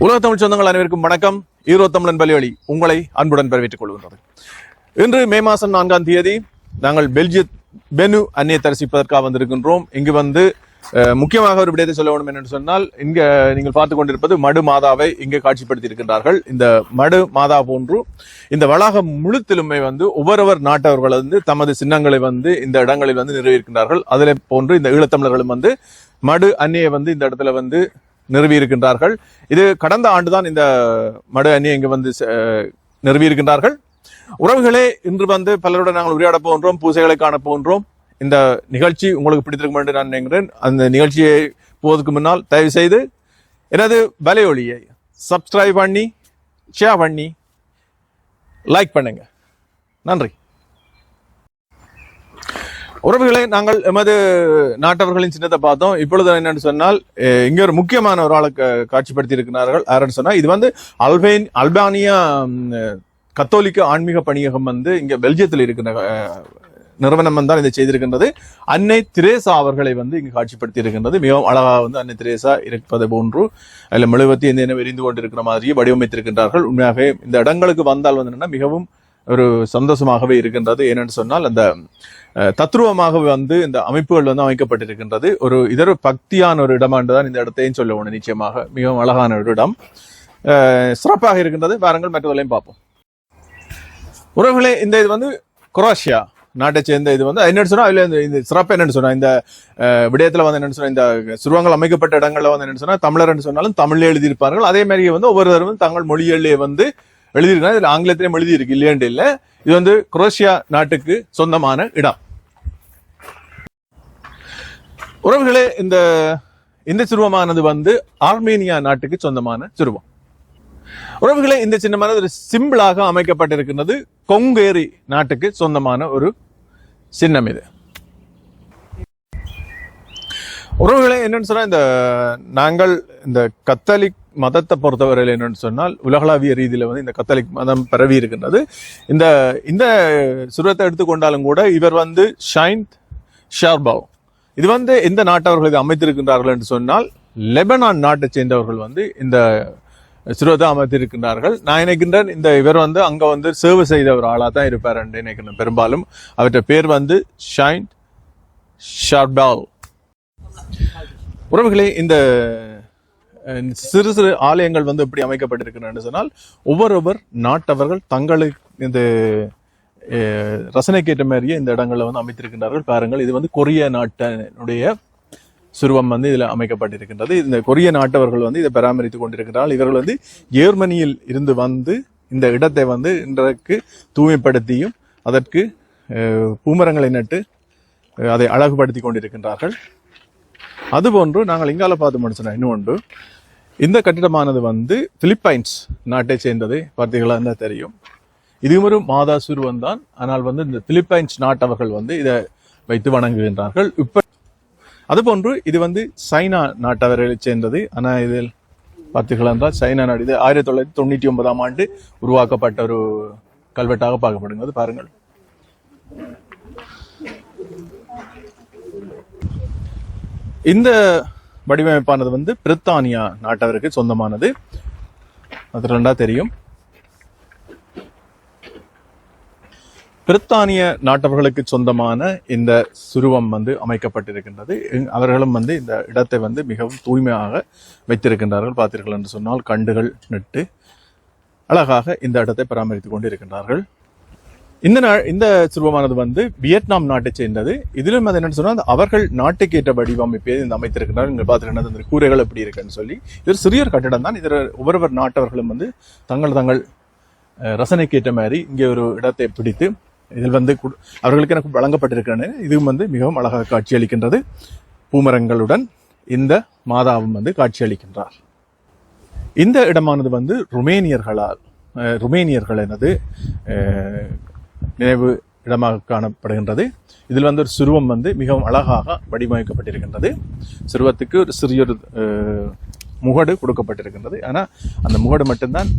உலக தமிழ் சொந்தங்கள் அனைவருக்கும் வணக்கம். ஈரோ தமிழன் பலிவழி உங்களை அன்புடன் வரவேற்றுக் கொள்கின்றது. இன்று மே மாதம் 4ஆம் தேதி நாங்கள் பெல்ஜியத் பெனு அன்னையை தரிசிப்பதற்காக வந்திருக்கின்றோம். இங்கு வந்து முக்கியமாக ஒரு விடயத்தை சொல்ல வேண்டும் என்று சொன்னால், இங்க நீங்கள் பார்த்துக் கொண்டிருப்பது மடு மாதாவை இங்கே காட்சிப்படுத்தி இருக்கின்றார்கள். இந்த மடு மாதா போன்று இந்த வளாகம் முழுத்திலுமே வந்து ஒவ்வொருவர் நாட்டவர்கள் வந்து தமது சின்னங்களை வந்து இந்த இடங்களில் வந்து நிறுவியிருக்கின்றார்கள். அதிலே போன்று இந்த ஈழத்தமிழர்களும் வந்து மடு அன்னையை வந்து இந்த இடத்துல வந்து நிறுவி இருக்கின்றார்கள். இது கடந்த ஆண்டுதான் இந்த மடு அணியை இங்கு வந்து நிறுவி இருக்கின்றார்கள். உறவுகளே, இன்று வந்து பலருடன் நாங்கள் உரையாட போகின்றோம், பூசைகளை காண போகின்றோம். இந்த நிகழ்ச்சி உங்களுக்கு பிடித்திருக்கும் என்று நான் நினைக்கிறேன். அந்த நிகழ்ச்சியை போவதற்கு முன்னால் தயவு செய்து எனது வலையொலியை சப்ஸ்கிரைப் பண்ணி ஷேர் பண்ணி லைக் பண்ணுங்க. நன்றி. உறவுகளை, நாங்கள் எமது நாட்டவர்களின் சின்னத்தை பார்த்தோம். இப்பொழுது என்னன்னு சொன்னால், இங்க ஒரு முக்கியமான ஒரு ஆளை காட்சிப்படுத்தி இருக்கிறார்கள். யாருன்னு சொன்னா, இது வந்து அல்பானியா கத்தோலிக்க ஆன்மீக பணியகம் வந்து இங்க பெல்ஜியத்தில் இருக்கிற நிறுவனம் தான் இதை செய்திருக்கின்றது. அன்னை திரேசா அவர்களை வந்து இங்கு காட்சிப்படுத்தி இருக்கின்றது. மிகவும் அழகாக வந்து அன்னை திரேசா இருப்பது போன்று அதில் மெழுகுவர்த்தி எந்த எரிந்து கொண்டிருக்கிற மாதிரியே வடிவமைத்திருக்கின்றார்கள். உண்மையாகவே இந்த இடங்களுக்கு வந்தால் வந்து என்னன்னா மிகவும் ஒரு சந்தோஷமாகவே இருக்கின்றது. ஏனென்று சொன்னால், அந்த தத்ரூபமாக வந்து இந்த அமைப்புகள் வந்து அமைக்கப்பட்டிருக்கின்றது. ஒரு இதர பக்தியான ஒரு இடமாண்டுதான் இந்த இடத்தையும் சொல்ல ஒன்று. நிச்சயமாக மிகவும் அழகான ஒரு இடம், சிறப்பாக இருக்கின்றது. வாருங்கள் மற்றவர்களையும் பார்ப்போம். உறவுகளே, இந்த இது வந்து குரோஷியா நாட்டை சேர்ந்த இது வந்து என்னன்னு சொன்னா, அதுல இந்த சிறப்பு என்னன்னு சொன்னா, இந்த விடயத்துல வந்து என்னன்னு சொன்னா, இந்த சுருவங்கள் அமைக்கப்பட்ட இடங்கள்ல வந்து என்னன்னு சொன்னா, தமிழர் என்று சொன்னாலும் தமிழ்ல எழுதியிருப்பார்கள். அதே மாதிரி வந்து ஒவ்வொருவரும் தங்கள் மொழிகளிலே வந்து எழுதியிருக்காங்க. இதுல ஆங்கிலத்திலையும் எழுதி இருக்கு, இல்லையண்டு இல்ல. இது வந்து குரோஷியா நாட்டுக்கு சொந்தமான இடம். உறவுகளே, இந்த சிறுவமானது வந்து ஆர்மேனியா நாட்டுக்கு சொந்தமான சிறுவம். உறவுகளே, இந்த சின்னமானது ஒரு சிம்பிளாக அமைக்கப்பட்டிருக்கிறது. கொங்கேரி நாட்டுக்கு சொந்தமான ஒரு சின்னம் இது. உறவுகளே, என்னன்னு சொன்னா, நாங்கள் இந்த கத்தோலிக் மதத்தை பொறுத்தவரையில் என்னன்னு சொன்னால், உலகளாவிய ரீதியில வந்து இந்த கத்தோலிக் மதம் பரவி இருக்கின்றது. இந்த சுரத்தை எடுத்துக்கொண்டாலும் கூட இவர் வந்து ஷைன்த் ஷார்பாவ், இது வந்து எந்த நாட்டவர்கள் இது அமைத்திருக்கின்றார்கள் என்று சொன்னால், லெபனான் நாட்டை சேர்ந்தவர்கள் வந்து இந்த சுரத்தை அமைத்திருக்கின்றார்கள். நான் நினைக்கின்றேன் இவர் வந்து அங்க வந்து சேவை செய்த ஒரு ஆளா தான் இருப்பார் என்று நினைக்கிறேன். பெரும்பாலும் அவற்றை பேர் வந்து ஷைன்த் ஷார்பாவ். உறவுகளே, இந்த சிறு சிறு ஆலயங்கள் வந்து எப்படி அமைக்கப்பட்டிருக்கின்றன சொன்னால், ஒவ்வொருவர் நாட்டவர்கள் தங்களுக்கு இந்த ரசனைக்கேற்ற மாதிரியே இந்த இடங்களை வந்து அமைத்திருக்கின்றார்கள். பாருங்கள், இது வந்து கொரிய நாட்டினுடைய சுருவம் வந்து இதுல அமைக்கப்பட்டிருக்கின்றது. இந்த கொரிய நாட்டவர்கள் வந்து இதை பராமரித்துக் கொண்டிருக்கிறார்கள். இவர்கள் வந்து ஜெர்மனியில் இருந்து வந்து இந்த இடத்தை வந்து இன்றைக்கு தூய்மைப்படுத்தியும் அதற்கு பூமரங்களை நட்டு அதை அழகுபடுத்தி கொண்டிருக்கின்றார்கள். அதுபோன்று நாங்கள் இங்கால பார்த்து முடிச்சோம். இன்னொன்று, இந்த கட்டிடமானது வந்து பிலிப்பைன்ஸ் நாட்டை சேர்ந்தது. பார்த்தீங்களா தான் தெரியும். இதுவும் ஒரு மாதா சுருவம் தான். ஆனால் வந்து இந்த பிலிப்பைன்ஸ் நாட்டவர்கள் வந்து இதை வைத்து வணங்குகின்றார்கள். இப்ப அதுபோன்று இது வந்து சைனா நாட்டவர்களை சேர்ந்தது. ஆனால் இதில் பார்த்தீங்களா என்றால், சைனா நாடு இது 1999ஆம் ஆண்டு உருவாக்கப்பட்ட ஒரு கல்வெட்டாக பார்க்கப்படுகிறது. பாருங்கள். இந்த வடிவமைப்பானது வந்து பிரித்தானியா நாட்டவருக்கு சொந்தமானது. அது ரெண்டா தெரியும். பிரித்தானிய நாட்டவர்களுக்கு சொந்தமான இந்த சுருவம் வந்து அமைக்கப்பட்டிருக்கின்றது. அவர்களும் வந்து இந்த இடத்தை வந்து மிகவும் தூய்மையாக வைத்திருக்கின்றார்கள். பார்த்தீர்கள் என்று சொன்னால், கண்டுகள் நட்டு அழகாக இந்த இடத்தை பராமரித்துக் கொண்டு இருக்கின்றார்கள். இந்த சிறுவமானது வந்து வியட்நாம் நாட்டை சேர்ந்தது. இதிலும் அது என்னன்னு சொன்னால், அவர்கள் நாட்டுக்கு ஏற்ற வடிவமைப்பை இந்த அமைத்திருக்கிறார். நீங்கள் பார்த்துக்கிட்டது இந்த கூரைகள் எப்படி இருக்குன்னு சொல்லி, இது சிறிய கட்டிடம் தான். இதில் ஒவ்வொரு நாட்டவர்களும் வந்து தங்கள் ரசனைக்கு ஏற்ற மாதிரி இங்கே ஒரு இடத்தை பிடித்து இதில் வந்து அவர்களுக்கு எனக்கு வழங்கப்பட்டிருக்கிறது. இதுவும் வந்து மிகவும் அழகாக காட்சியளிக்கின்றது. பூமரங்களுடன் இந்த மாதாவும் வந்து காட்சியளிக்கின்றார். இந்த இடமானது வந்து ருமேனியர்களது நினைவு இடமாக காணப்படுகின்றது. இதில் வந்து ஒரு சிறுவம் வந்து மிகவும் அழகாக வடிவமைக்கப்பட்டிருக்கின்றது. சிறுவத்துக்கு ஒரு சிறிய முகடு கொடுக்கப்பட்டிருக்கின்றது. ஆனால் அந்த முகடு மட்டும்தான்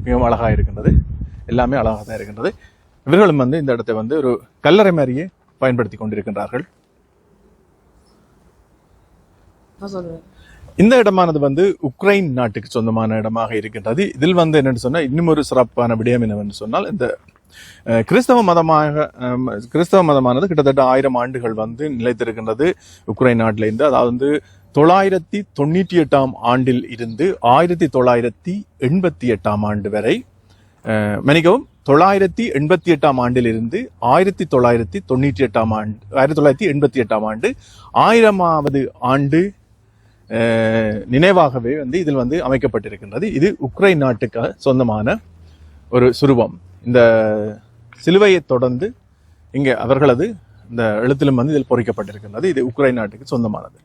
மிகவும் அழகாக இருக்கின்றது. எல்லாமே அழகாக தான் இருக்கின்றது. இவர்களும் வந்து இந்த இடத்தை வந்து ஒரு கல்லறை மாதிரியே பயன்படுத்தி கொண்டிருக்கின்றார்கள். இந்த இடமானது வந்து உக்ரைன் நாட்டுக்கு சொந்தமான இடமாக இருக்கின்றது. இதில் வந்து என்னென்னு சொன்னால் இன்னும் ஒரு சிறப்பான விடயம் என்னவென்று சொன்னால், இந்த கிறிஸ்தவ மதமானது கிட்டத்தட்ட 1000 ஆண்டுகள் வந்து நிலைத்திருக்கின்றது உக்ரைன் நாட்டிலிருந்து. அதாவது 998 ஆண்டில் இருந்து 1988 ஆண்டு வரை, மன்னிக்கவும், 988 ஆண்டில் இருந்து 1988 ஆண்டு 1000வது ஆண்டு நினைவாகவே வந்து இதில் வந்து அமைக்கப்பட்டிருக்கின்றது. இது உக்ரைன் நாட்டுக்கு சொந்தமான ஒரு சுரூபம். இந்த சிலுவையை தொடர்ந்து இங்கே அவர்களது இந்த எழுத்திலும் வந்து இதில் பொறிக்கப்பட்டிருக்கின்றது. இது உக்ரைன் நாட்டுக்கு சொந்தமானது.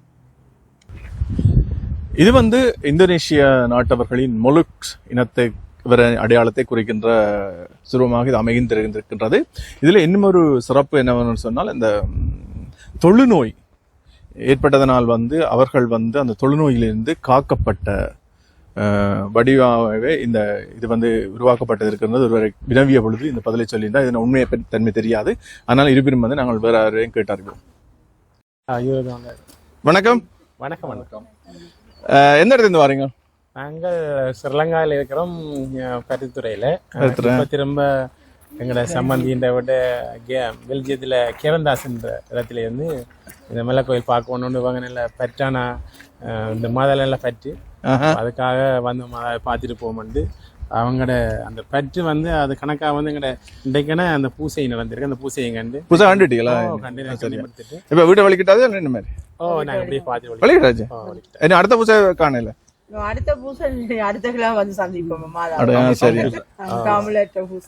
இது வந்து இந்தோனேஷிய நாட்டவர்களின் மொலுக் இனத்தை அடையாளத்தை குறிக்கின்ற சுரூபமாக இது அமைந்திருக்கின்றது. இதுல இன்னும் ஒரு சிறப்பு என்னவென்று சொன்னால், இந்த தொழுநோய் ஏற்பட்டதனால் வந்து அவர்கள் வந்து அந்த தொழுநோயிலிருந்து காக்கப்பட்ட வடிவாகவே இந்த இது வந்து உருவாக்கப்பட்டது இருக்கிறது. ஒருவரை வினவிய பொழுது இந்த பதிலை சொல்லியிருந்தால் இதன் உண்மையை தன்மை தெரியாது. ஆனால் இருப்பினும் வந்து நாங்கள் வேற யாரையும் கேட்டார்கள். வணக்கம். வணக்கம். வணக்கம். எந்த இடத்துல இருந்து வரீங்க? நாங்கள் ஸ்ரீலங்காவில் இருக்கிறோம், பருத்துறையில். திரும்ப எங்களோட சம்பந்தின்ற விட பெல்ஜியத்தில் கேரந்தாஸ்ன்ற இடத்துல இருந்து இந்த மலை கோயில் பார்க்கணுன்னு வாங்க. நல்லா பற்றான இந்த மாதெல்லாம் பற்று, அதுக்காக வந்து பார்த்துட்டு போகும்போது அவங்களோட அந்த பற்று வந்து அது கணக்காக வந்து எங்கட இன்றைக்கான அந்த பூசை நடந்திருக்கு. அந்த பூசையை கண்டு பூசை கண்டுட்டீங்களா? கண்டிப்பாக. இப்போ வீட்டை வலிக்கிட்டாது என்ன மாதிரி? நாங்கள் அப்படியே பார்த்து வலிக்கிட்டாச்சு. என்ன அடுத்த பூசை காணல? அடுத்த பூசை அடுத்த கிழமை வந்து சந்திப்போம்.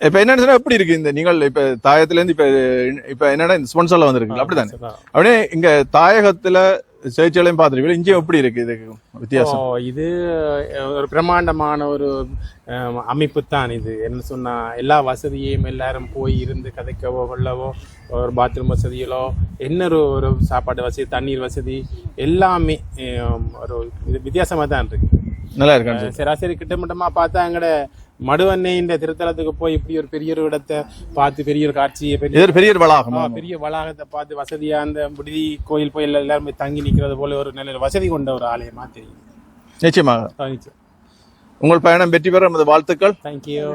இப்ப என்னன்னு சொன்னா எப்படி இருக்கு இந்த நீங்கள் இப்ப தாயத்துல இருந்து இப்ப என்னன்னா இந்த ஸ்பான்சர்ல வந்திருக்கு அப்படித்தானே? அப்படியே இங்க தாயகத்துல சேர்ச்சிகளையும் பார்த்துருக்கீங்க, இங்கே எப்படி இருக்கு இதுக்கு வித்தியாசம்? இது ஒரு பிரம்மாண்டமான ஒரு அமைப்பு தான். இது என்ன சொன்னா, எல்லா வசதியையும் எல்லாரும் போய் இருந்து கதைக்கவோ கொள்ளவோ, ஒரு பாத்ரூம் வசதிகளோ, என்ன ஒரு சாப்பாடு வசதி, தண்ணீர் வசதி எல்லாமே ஒரு வித்தியாசமா தான் இருக்கு. நல்லா இருக்கு. சராசரி கிட்டமட்டமா பார்த்தா எங்கட மடுவண்ணை இந்த திருத்தலத்துக்கு போய் இப்படி ஒரு பெரிய ஒரு இடத்தை பார்த்து, பெரிய ஒரு காட்சியை, பெரிய வளாகம், பெரிய வளாகத்தை பார்த்து வசதியா அந்த விடுதி கோயில் போய் எல்லாருமே தங்கி நிற்கிறது போல ஒரு நல்ல வசதி கொண்ட ஒரு ஆலயமா தெரியும். நிச்சயமாக. உங்கள் பயணம் வெற்றி பெற நமது வாழ்த்துக்கள். தேங்க்யூ.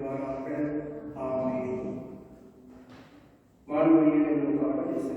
செய்வாராக. ஆமென். வான்வழியில் என்னும் இசை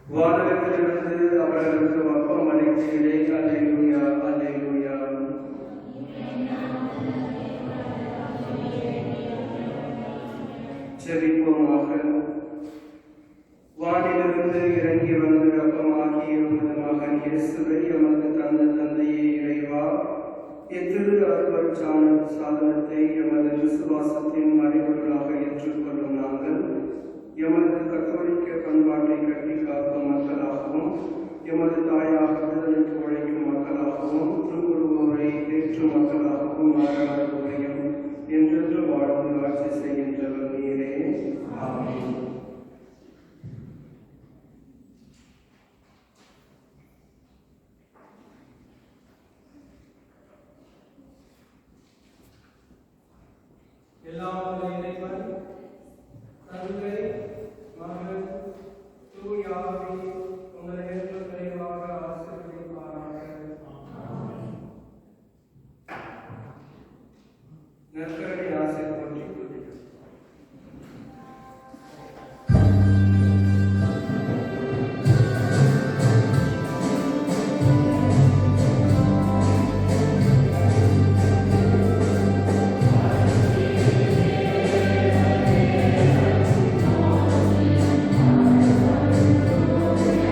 வானகத்திலிருந்து அவர்களுக்கு அப்பம் அளிக்கிறீரே. அல்லேலூயா, அல்லேலூயா. ஜெபிப்போமாக. வானிலிருந்து இறங்கி வந்து அப்பமாகி உமது மகன் இயேசுவை எமது தந்தையே இறைவா, எதிரு அறுவர் சாதனத்தை எமது விசுவாசத்தின் மறைபொருளாக ஏற்றுக்கொள்ளும் நாங்கள் எமது கத்தோலிக்க பண்பாட்டை கட்டி காக்கும் மக்களாகவும் எமது தாயாக விடுதலைக்கு உழைக்கும் மக்களாகவும் திருக்குருவோரை ஏற்றும் மக்களாகவும் மாறாடுவோரையும் என்றென்று வாழ்ந்து ஆட்சி செய்கின்றவர் நீரே. ஆமென். எல்லாம் இறைவன் தந்தை மகன் தூய ஆவி உங்களை ஏற்ற தெளிவாக ஆசீர்வதிப்பாராக. நற்கருணை ஆசீர் போற்றி Amen.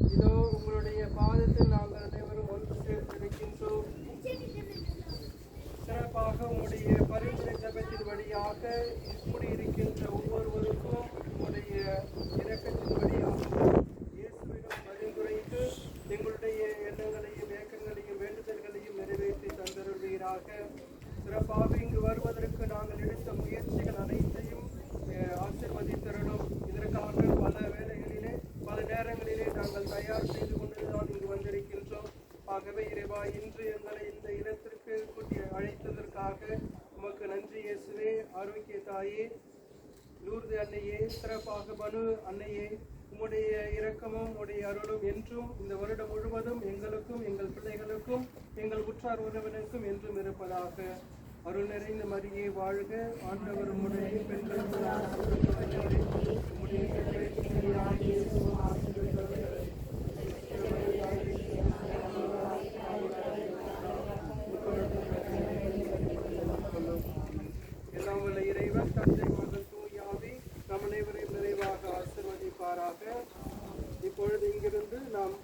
இதோ உங்களுடைய பாதத்தில் நாங்கள் அனைவரும் ஒன்று சேர்ந்திருக்கின்றோம். சிறப்பாக உங்களுடைய பரிந்துரை ஜபத்தின் வழியாக கூடியிருக்கின்ற ஒவ்வொருவருக்கும் உங்களுடைய இரக்கத்தின் வழியாக இயேசுவிடம் பரிந்துரைத்து எங்களுடைய எண்ணங்களையும் ஏக்கங்களையும் வேண்டுதல்களையும் நிறைவேற்றி தந்தருள்வீராக. சிறப்பாக இங்கு வருவதற்கு நாங்கள் எடுத்த முயற்சிகள் அனைத்தையும் ஆசீர்வதித்தருளும். இதற்காக பல வேளைகளிலே பல நேரங்களிலே நாங்கள் தயார் செய்து கொண்டுதான் இங்கு வந்திருக்கின்றோம். ஆகவே இறைவா, இன்று எங்களை இந்த இடத்திற்கு கூட்டி அழைத்ததற்காக உமக்கு நன்றி இயேசுவே. ஆரோக்கிய தாயே, லூர்து அன்னையே, சிறப்பாக பனு அன்னையே, உம்முடைய இரக்கமும் உம்முடைய அருளும் என்றும் இந்த வருடம் முழுவதும் எங்களுக்கும் எங்கள் பிள்ளைகளுக்கும் எங்கள் உற்றார் உறவினருக்கும் என்றும் இருப்பதாக. அருள் நிறைந்த மரியே வாழ்க, ஆண்டவர் உம்முடைய பெண்கள் எல்லாம் உள்ள இறைவன் தந்தை மகன் தூயாவி நம் அனைவரையும் நிறைவாக ஆசீர்வதிப்பாராக. இப்பொழுது இங்கிருந்து நாம்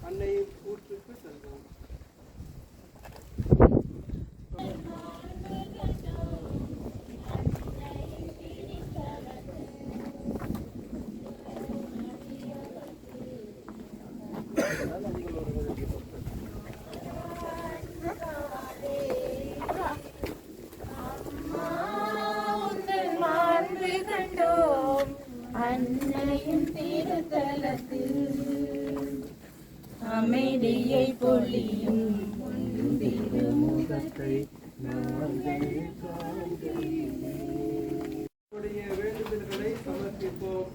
அன்னையின் கூற்றுக்கு செல்வோம். அன்னையின் திருத்தலத்தில் அமைதியை பொழியும் திருமுகத்தை வேண்டுதல்களை சமர்ப்பிப்போம்.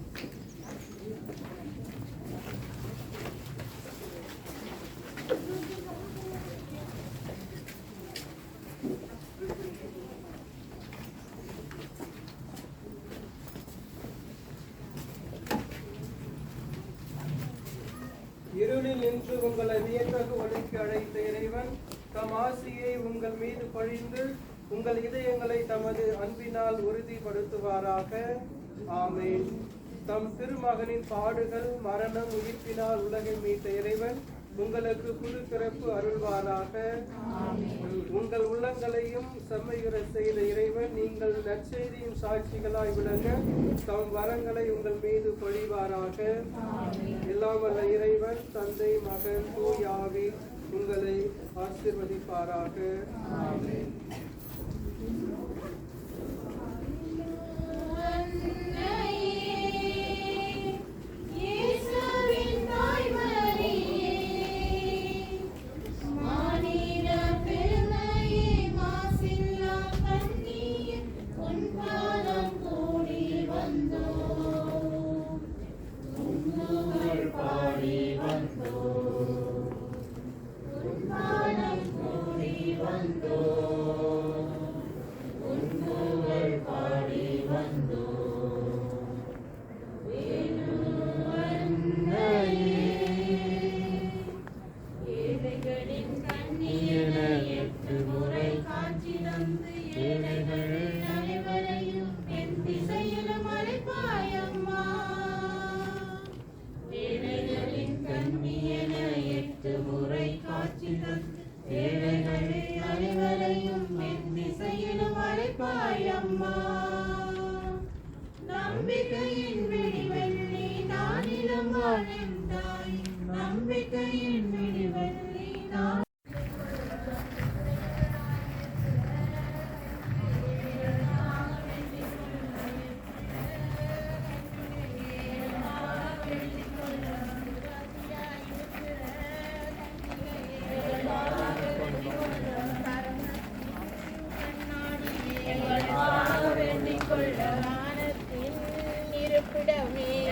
இருளில் நின்று உங்களை வியத்தகு ஒளிக்கு அழைத்த இறைவன் தம் ஆசியை உங்கள் மீது பொழிந்து உங்கள் இதயங்களை தமது அன்பினால் உறுதிப்படுத்துவாராக. ஆமென். தம் திருமகனின் பாடுகள் மரணம் உயிர்ப்பினால் உலகை மீட்ட இறைவன் உங்களுக்கு புது பிறப்பு அருள்வாராக. உங்கள் உள்ளங்களையும் செம்மையுற செய்த இறைவன் நீங்கள் நற்செய்தியின் சாட்சிகளாய் விளங்க தம் வரங்களை உங்கள் மீது பொழிவாராக. எல்லாம் வல்ல இறைவன் தந்தை மகன் தூய் ஆவி உங்களை ஆசீர்வதிப்பாராக. ஆமென். ஏழைகள் அனைவரையும் என் திசையிலும் அழைப்பாயம்மா. நம்பிக்கையின் விடிவெள்ளி நானிலும் வாழ்ந்தாய், நம்பிக்கையின் விடிவெள்ளி நான்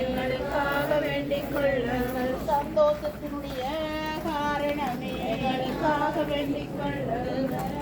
எங்களுக்காக வேண்டிக் கொள்ளுங்கள். சந்தோஷத்தினுடைய காரணமே எங்களுக்காக வேண்டிக் கொள்ளுங்கள்.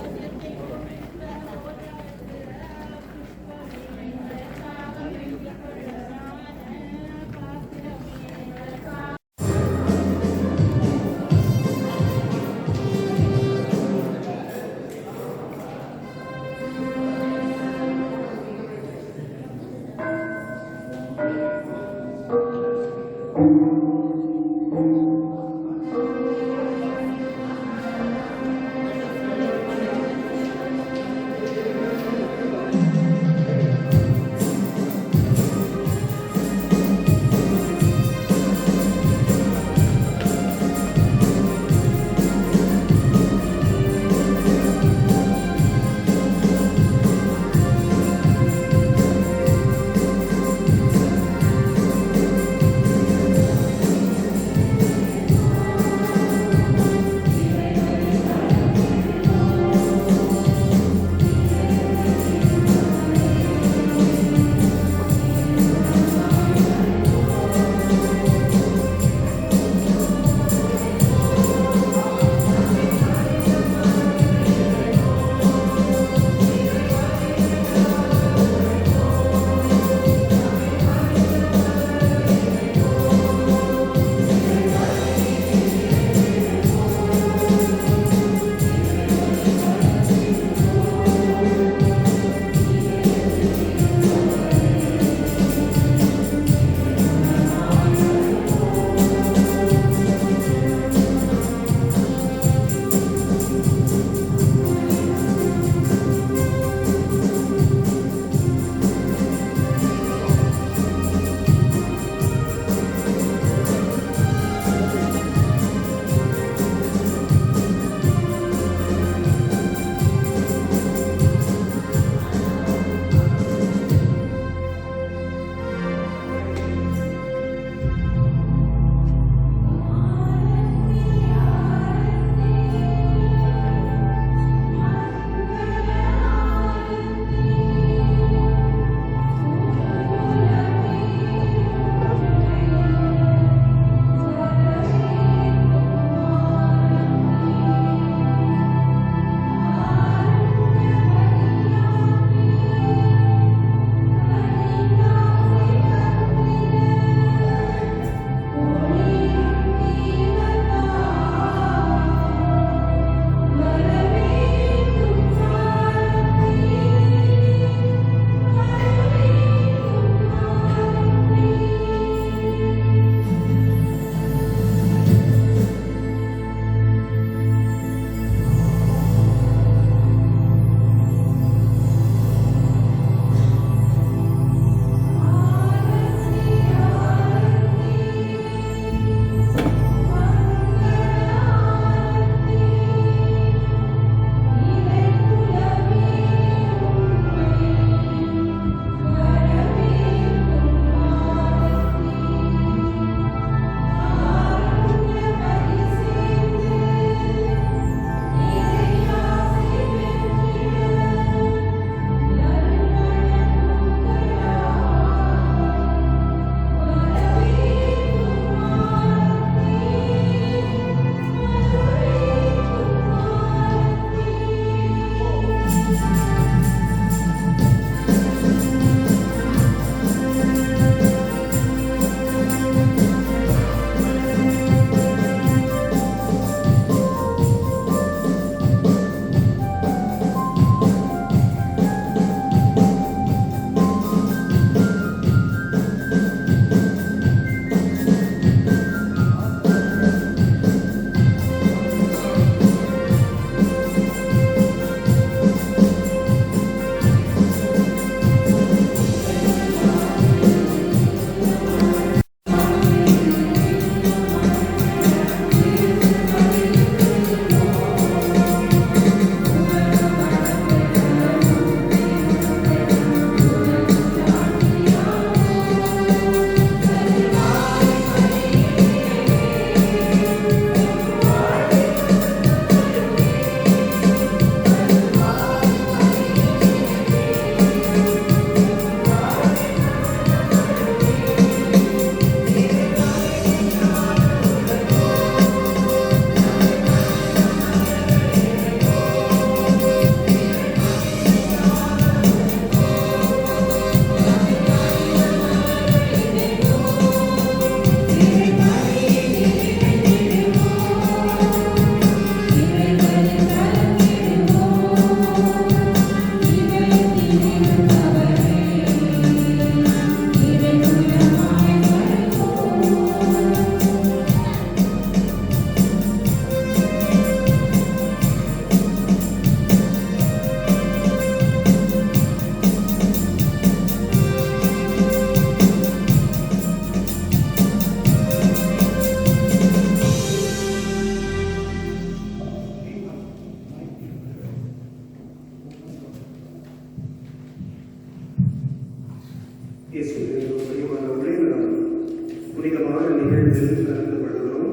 பலிகளில் கலந்து கொள்கிறோம்.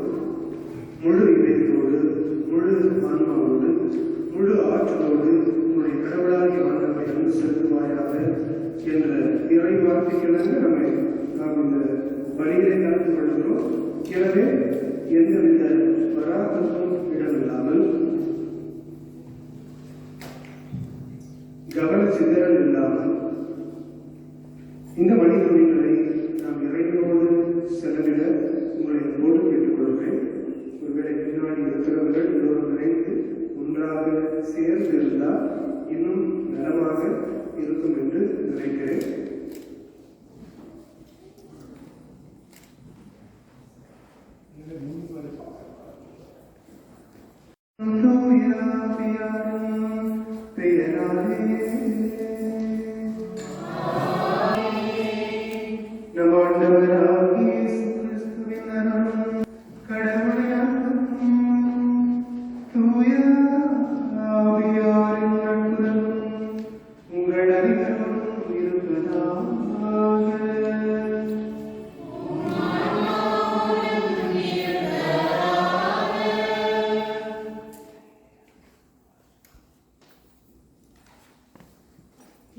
முழு இதயத்தோடு, முழு ஆன்மாவோடு, முழு ஆற்றலோடு உன்னுடைய கடவுளாகி ஆண்டவரிடம் செலுத்துவாயாக என்ற இறை வார்த்தைக்கிழங்கு நாம் இந்த பலிகளை கலந்து கொள்கிறோம். எனவே எந்தவித வராகத்தும் இடமில்லாமல், கவன சிதறல் இல்லாமல் இந்த மனிதர்களை நாம் இறைவனோடு செலவிட உங்களை போடு கேட்டுக்கொள்கிறேன். ஒருவேளை பின்னாடி இருக்கிறவர்கள் எல்லோரும் இணைந்து ஒன்றாக சேர்ந்து இருந்தால் இன்னும் நலமாக இருக்கும் என்று நினைக்கிறேன்.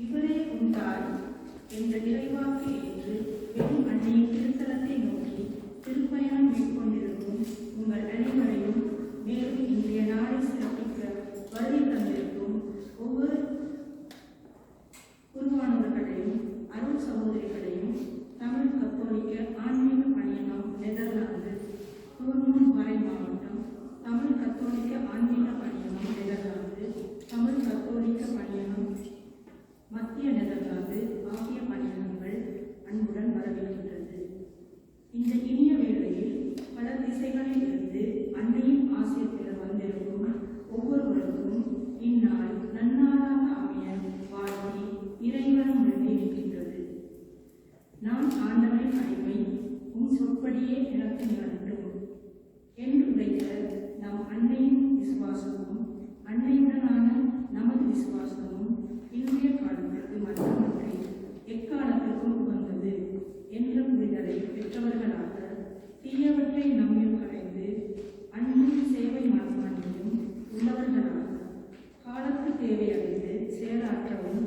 இவரே உண்டாய் என்ற இறைவாக்கு என்று வெறும் அன்னையின் திருத்தலத்தை நோக்கி திருப்பயணம் மேற்கொண்டிருக்கும் உங்கள் அனைவரையும், மேலும் இன்றைய நாளை சிறப்பிக்க வருகை தந்திருக்கும் ஒவ்வொரு குருவானவர்களையும் அருள் சகோதரிகளையும் தமிழ் கத்தோலிக்க ஆன்மீக பணியகம் நெதர்லாந்து தோர்மூன் மறை மாவட்டம், தமிழ் கத்தோலிக்க ஆன்மீக பணியகம் நெதர்லாந்து, தமிழ் கத்தோலிக்க பணியகம் மத்திய நெதர்லாந்து ஆகிய பணியகங்கள் அன்புடன் வரவேற்கின்றது. இந்த இனிய வேளையில் பல திசைகளில் இருந்து அன்னையின் ஆசிரியர் பெற வந்திருக்கும் ஒவ்வொருவருக்கும் இந்நாள் நன்னாளாக அமைய வாழ்த்தி இறைவனம் வேண்டி இருக்கின்றது. நான் ஆண்டவரின் அடிமை, உன் சொற்படியே எனக்கு நிகழட்டும் என்று உரைத்த நம் அன்னையின் விசுவாசமும் அன்னையுடனான நமது விசுவாசமும் இன்றைய காலத்திற்கு மட்டுமன்றி எக்காலத்திற்கும் உகந்தது என்ற புரிதலை பெற்றவர்களாக தீயவற்றை நம்மில் கலைந்து அன்பின் சேவை மனப்பான்மையும் உள்ளவர்களாக காலத்து தேவையறிந்து செயலாற்றவும்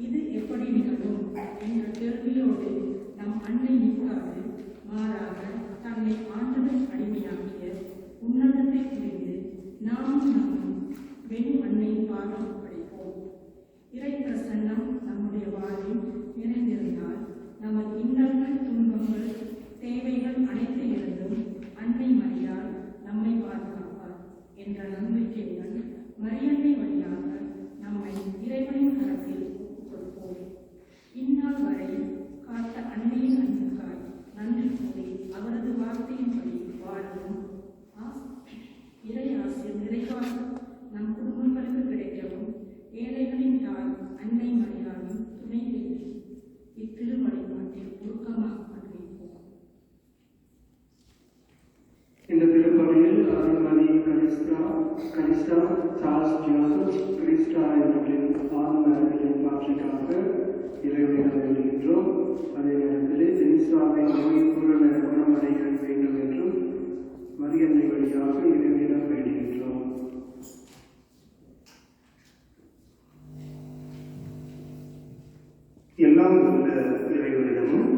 இது எப்படி நிகழும் என்ற கேள்வியோடு நம் அன்னை நிற்காது, மாறாக தன்னை ஆண்டவன் அடிமையாக்கிய உன்னதத்தை புரிந்து நாமும் நம்மும் வெறும் அன்னை பார்வை படைப்போம். இறை பிரசன்னம் நம்முடைய வாழ்வில் நிறைந்திருந்தால் நமது இன்னல்கள், துன்பங்கள், தேவைகள் அனைத்திலிருந்தும் அன்னை மரியாள் நம்மை பாதுகாப்பார் என்ற நம்பிக்கையுடன் மரியன்னை வழியாக நம்மை இறைவனின் கரத்தில் ஒப்புக் கொடுப்போம். இந்நாள் வரை காத்த அன்னையின் அன்புக்காய் நன்றி கூறி அவரது வார்த்தையின்படி வாழவும் இறை ஆசிரியர் நிறைவாக நம் குடும்பங்களுக்கு கிடைக்கவும் ஏழைகளின் தாய் அன்னை மரியாளின் துணை வேண்டி இத்திரு வழிபாட்டில் உருக்கமாக பங்கேற்போம். இந்த திருப்பலியில் அருள்மணி கரிஸ்டா சார்ல்ஸ் ஜோசப் கிறிஸ்டா இவர்களின் ஆன்ம இறைமாற்றிற்காக இறைவனிடம் வேண்டுகின்றோம். அதே நேரத்தில் தெனிசாவின் நோய் பூரண குணமடைய வேண்டும் என்றும் மரியன்னை வழியாக இறைவனிடம் வேண்டுகின்றோம். எல்லாம் உள்ள இறைவனிடமும்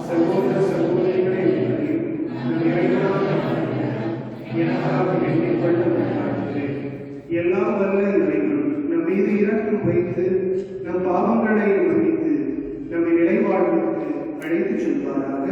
சகோதர சகோதரிகளை எல்லாம் வல்ல இறைவன் நம் மீது இரக்கம் வைத்து நம் பாவங்களை மன்னித்து நம்மை நிலைவாழ்வுக்கு அழைத்துச் செல்வாராக.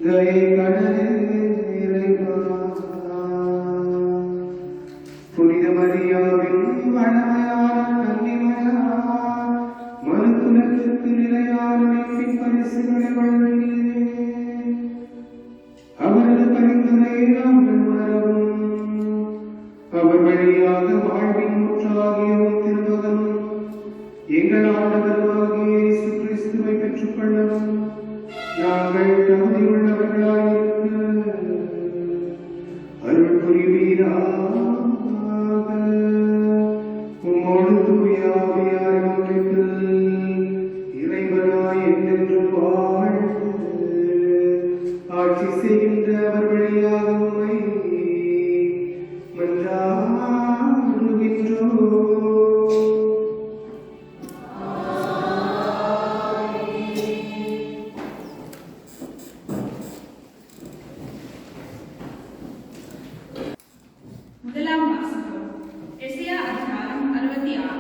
தயை கடலே இறைவா. புனித மரியாவின் வளமையான கன்னிமரியார் மனுக்குலத்திற்கு நிலையான மீட்பின் பரிசுகளை வழங்கினீரே. அவரது பரிந்துரையை நாங்கள் உணரவும் அவர் வழியாக வாழ்வின் முற்றாகிய திருமகனும் எங்கள் ஆண்டவருமாகிய இயேசு கிறிஸ்துவை பெற்றுக் கொள்ளவும் நாங்கள் தகுதியுள்ளவர்களாயிருக்க அருள் புரிவீராக. உம்மோடு தூய ஆவியாரின் ஒன்றிப்பில் இறைவனாய் என்றென்றும் வாழ்ந்து ஆட்சி செய்கின்ற அவர் வழியாக உம்மை மன்றாடுகின்றோம். முதலாம் வாசகம். எசேயா அதிகாரம் 66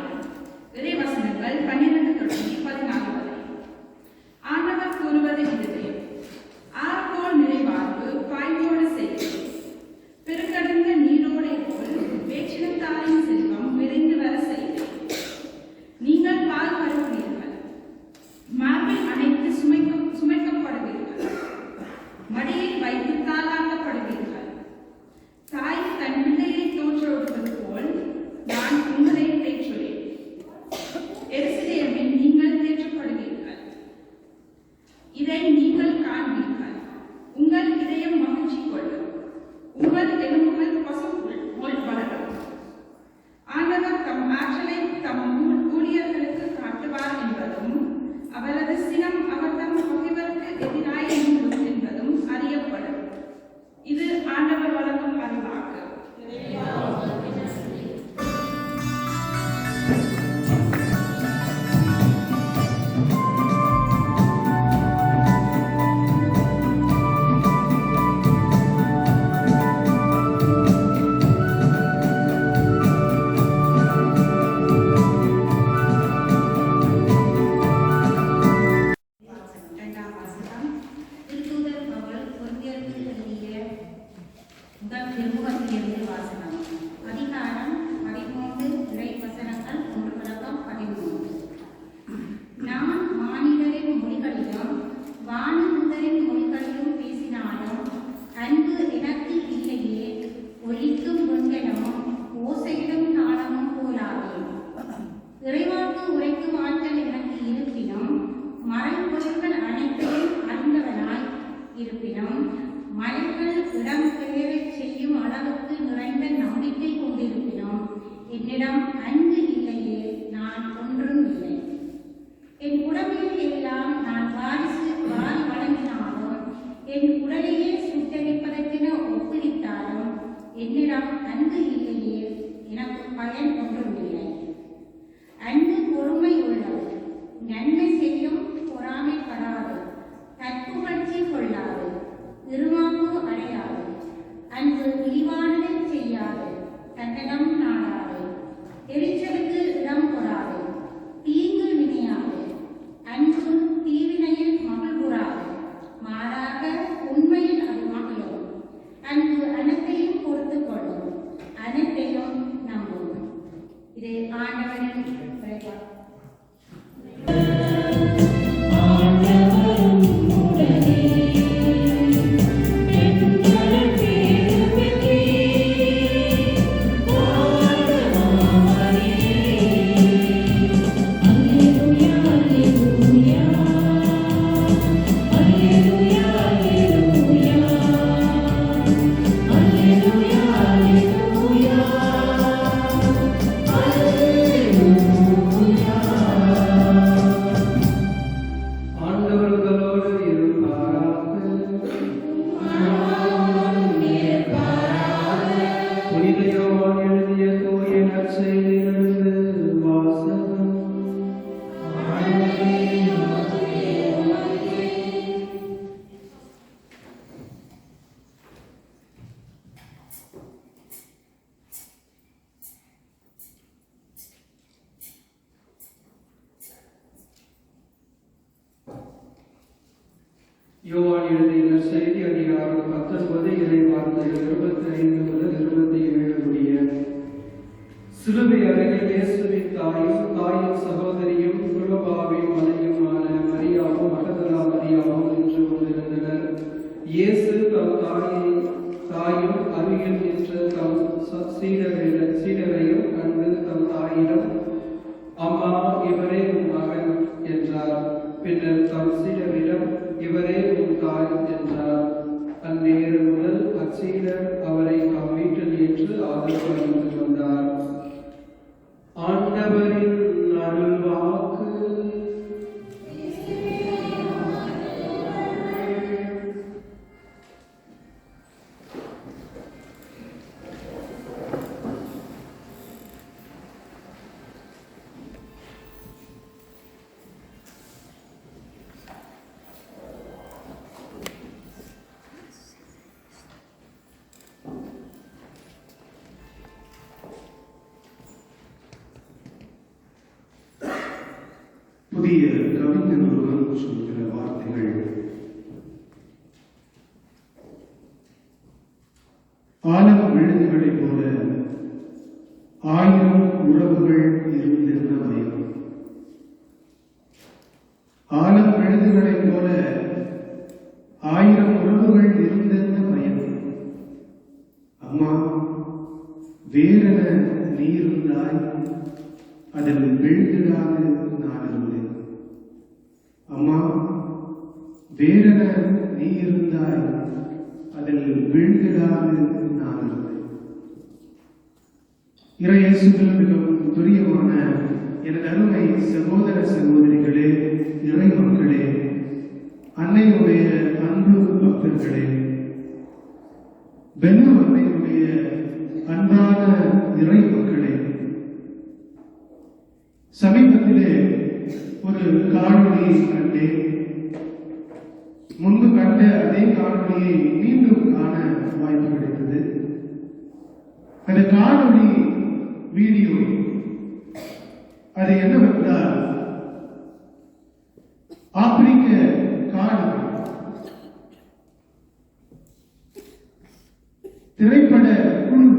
இறைவசனங்கள் 12 தொடங்கி 14 வரை. ஆண்டவர் கூறுவது இதுவே: ஆறுபோல் நிறைவார்வு பாய்வோடு செய்து பெருக்கடந்த நீரோடை போல் வேற்றினத்தாரின் செல்வம் விரைந்து வர செய்து நீங்கள் பால் பருகுவீர்கள், மார்பில் அணைத்து சுமைக்கப்படுவீர்கள், மடியில் வைத்து தாளாட்டப்படுவீர்கள். தாய் தன் பிள்ளையை தோற்றோடுவது போல் நான் உங்களை தேற்றுவேன். எருசலேமில் நீங்கள் தேற்றப்படுவீர்கள், இதை நீங்கள் காண்பீர்கள். உங்கள் இதயம் மகிழ்ச்சி கொள்ளும், உங்கள் எலும்புகள் பசுபோல் வளரும். ஆண்டவர் தம் ஆற்றலை தம் ஊழியர்களுக்கு காட்டுவார் என்பதும் அவரது சினம் அவர் தம் பகைவருக்கு எதிராய் நிற்கும் என்பதும் அறியப்படும். இது ஆண்டவர் வழங்கும் அறிவாக்கு. இரண்டாம் வாசகம். திருத்தூதர் பவுல் கொரிந்தியருக்கு எழுதிய முதல் திருமுகத்திலிருந்து வாசகம். அதிகாரம் 13 இறைவசனங்கள் 1 தொடக்கம் 13. நான் மானிடரின் மொழிகளிலும் வானதூதரின் மொழிகளிலும் பேசினாலும் அன்பு எனக்கு இல்லையே, ஒலிக்கும் வெண்கலமும் ஓசையிடும் தாளமும் போலாவே. இறைவாக்கு உரைக்கும் ஆற்றல் எனக்கு இருப்பினும், மறைபொருள்கள் அனைத்தையும் அறிந்தவனாய் இருப்பினும், மலைகள் இடம் பெயரச் செய்யும் அளவுக்கு நிறைந்த நம்பிக்கை கொண்டிருப்பினும், என்னிடம் அன்பு இல்லையே, நான் ஒன்றும் இல்லை. என் உடம்பில் எல்லாம் நான் வாரி வழங்கினாலும், என் உடலையே சுட்டரிப்பதற்கென ஒப்புவித்தாலும், என்னிடம் அன்பு இல்லையே, எனக்கு பயன் ஒன்றும் இல்லை. அன்பு பொறுமை உள்ளது, நன்மை செய்யும், பொறாமைப்படாது, தற்புகழ்ச்சி கொள்ளாது, இருமாப்பு அடையாது, அன்பு இழிவானதை செய்யாது, தன்னலம் நாடாது, எரிச்சலுக்கு இடம் கொடாது, தீங்கு நினையாது, அன்பு தீவினையில் மகிழ்வுறாது, மாறாக உண்மையில் அது மகிழும். அன்பு அனைத்தையும் பொறுத்துக் கொள்ளும், அனைத்தையும் நம்பும். இது ஆண்டவரின் உரையாகும். ஆண்டவரும் உடனே அதிகாரம் 19 இறை வார்த்தைகள் 25 முதல் 27 முடிய. சிலுவை அருகில் இயேசுவின் தாயும் சகோதரியும் குலோபாவின் மனைவியுமான மரியாவும் மகதலா மரியாவும் நின்று கொண்டிருந்தனர். இயேசு தம் தாயும் அருகில் நின்ற தம் சீடரையும் கண்டு தம் தாயிடம், அம்மா, இவரே உன் மகன் என்றார். பின்னர் தம் சீடரிடம், இவரே உன் தாய் என்றார். அந்நேரம் முதல் அச்சீடர் அவரை தம் வீட்டில் ஏற்று ஆதரவு அளித்து வந்தார். ஆண்டவரின் அருள்வாக்கு. புதிய கவிஞர் ஒருவர் சொல்கிற வார்த்தைகள்: ஆலம் விழுதுகளைப் போல 1000 உறவுகள் இருந்தென்ன பயம். ஆலம் விழுதுகளைப் போல 1000 உறவுகள் இருந்தென்ன பயம். அம்மா, வேறென நீ இருந்தாய், அதில் விழுதிடாது நான் இருந்தேன். அம்மா, வேறென நீ இருந்தாய், அதில் விழுதிடாது நான் இருந்தேன். இறையேசுவில் மிகவும் துரியமான எனது அருமை சகோதர சகோதரிகளே, இறை மக்களே, அன்னையுடைய அன்பு பக்தர்களே, பெனு அன்னையுடைய அன்பான இறை மக்களே, சமீபத்திலே ஒரு காணொளி கண்டேன். முன்பு கண்ட அதே காணொளியை மீண்டும் காண வாய்ப்பு கிடைத்தது. அந்த காணொளி வீடியோ அது என்னவென்றால், ஆப்பிரிக்க காடு திரைப்பட குழு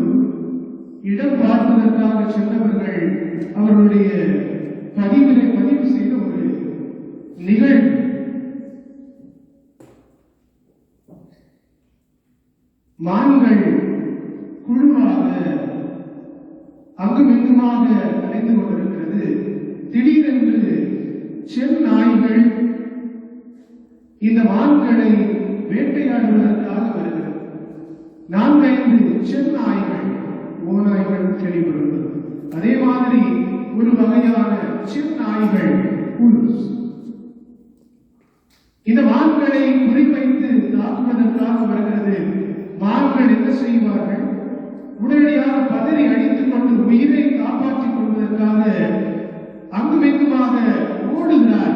இடம் பார்ப்பதற்காக சென்றவர்கள் அவர்களுடைய பதிவு செய்த ஒரு நிகழ்வு. மான்கள் குழுவாக அங்குமிங்குமாக அலைந்து கொண்டிருக்கிறது. திடீரென்று செந்நாய்கள் இந்த மான்களை வேட்டையாடுவதற்காக வருகிறது. 4-5 செந்நாய்கள், ஓநாய்கள் கேள்விப்படுகிறது. அதே மாதிரி ஒரு வகையான செந்நாய்கள் இந்த மான்களை குறிவைத்து தாக்குவதற்காக வருகிறது. மான்கள் என்ன செய்வார்கள்? உடனடியாக பதறி அடித்துக் கொண்டு உயிரை காப்பாற்றிக் கொள்வதற்காக அங்குமிங்குமாக ஓடுகிறார்.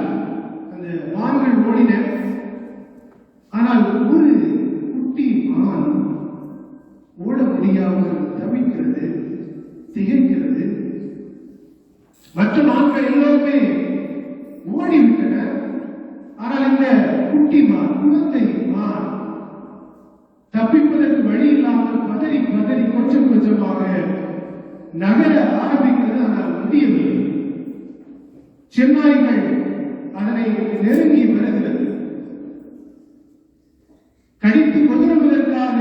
அந்த மான்கள் ஓடின. ஆனால் ஒரு குட்டி மான் ஓட முடியாமல் தவிக்கிறது, திகைக்கிறது. மற்ற மான்கள் எல்லோருமே ஓடிவிட்டன. ஆனால் இந்த குட்டி மான், குழந்தை மான் தப்பிப்பதற்கு வழி இல்லாமல் பதறி கொஞ்சம் கொஞ்சமாக நகர ஆரம்பிக்கிறது. ஆனால் முடியவில்லை. செந்நாய்கள் அதனை நெருங்கி வருகிறது. கடித்து கொதறுவதற்காக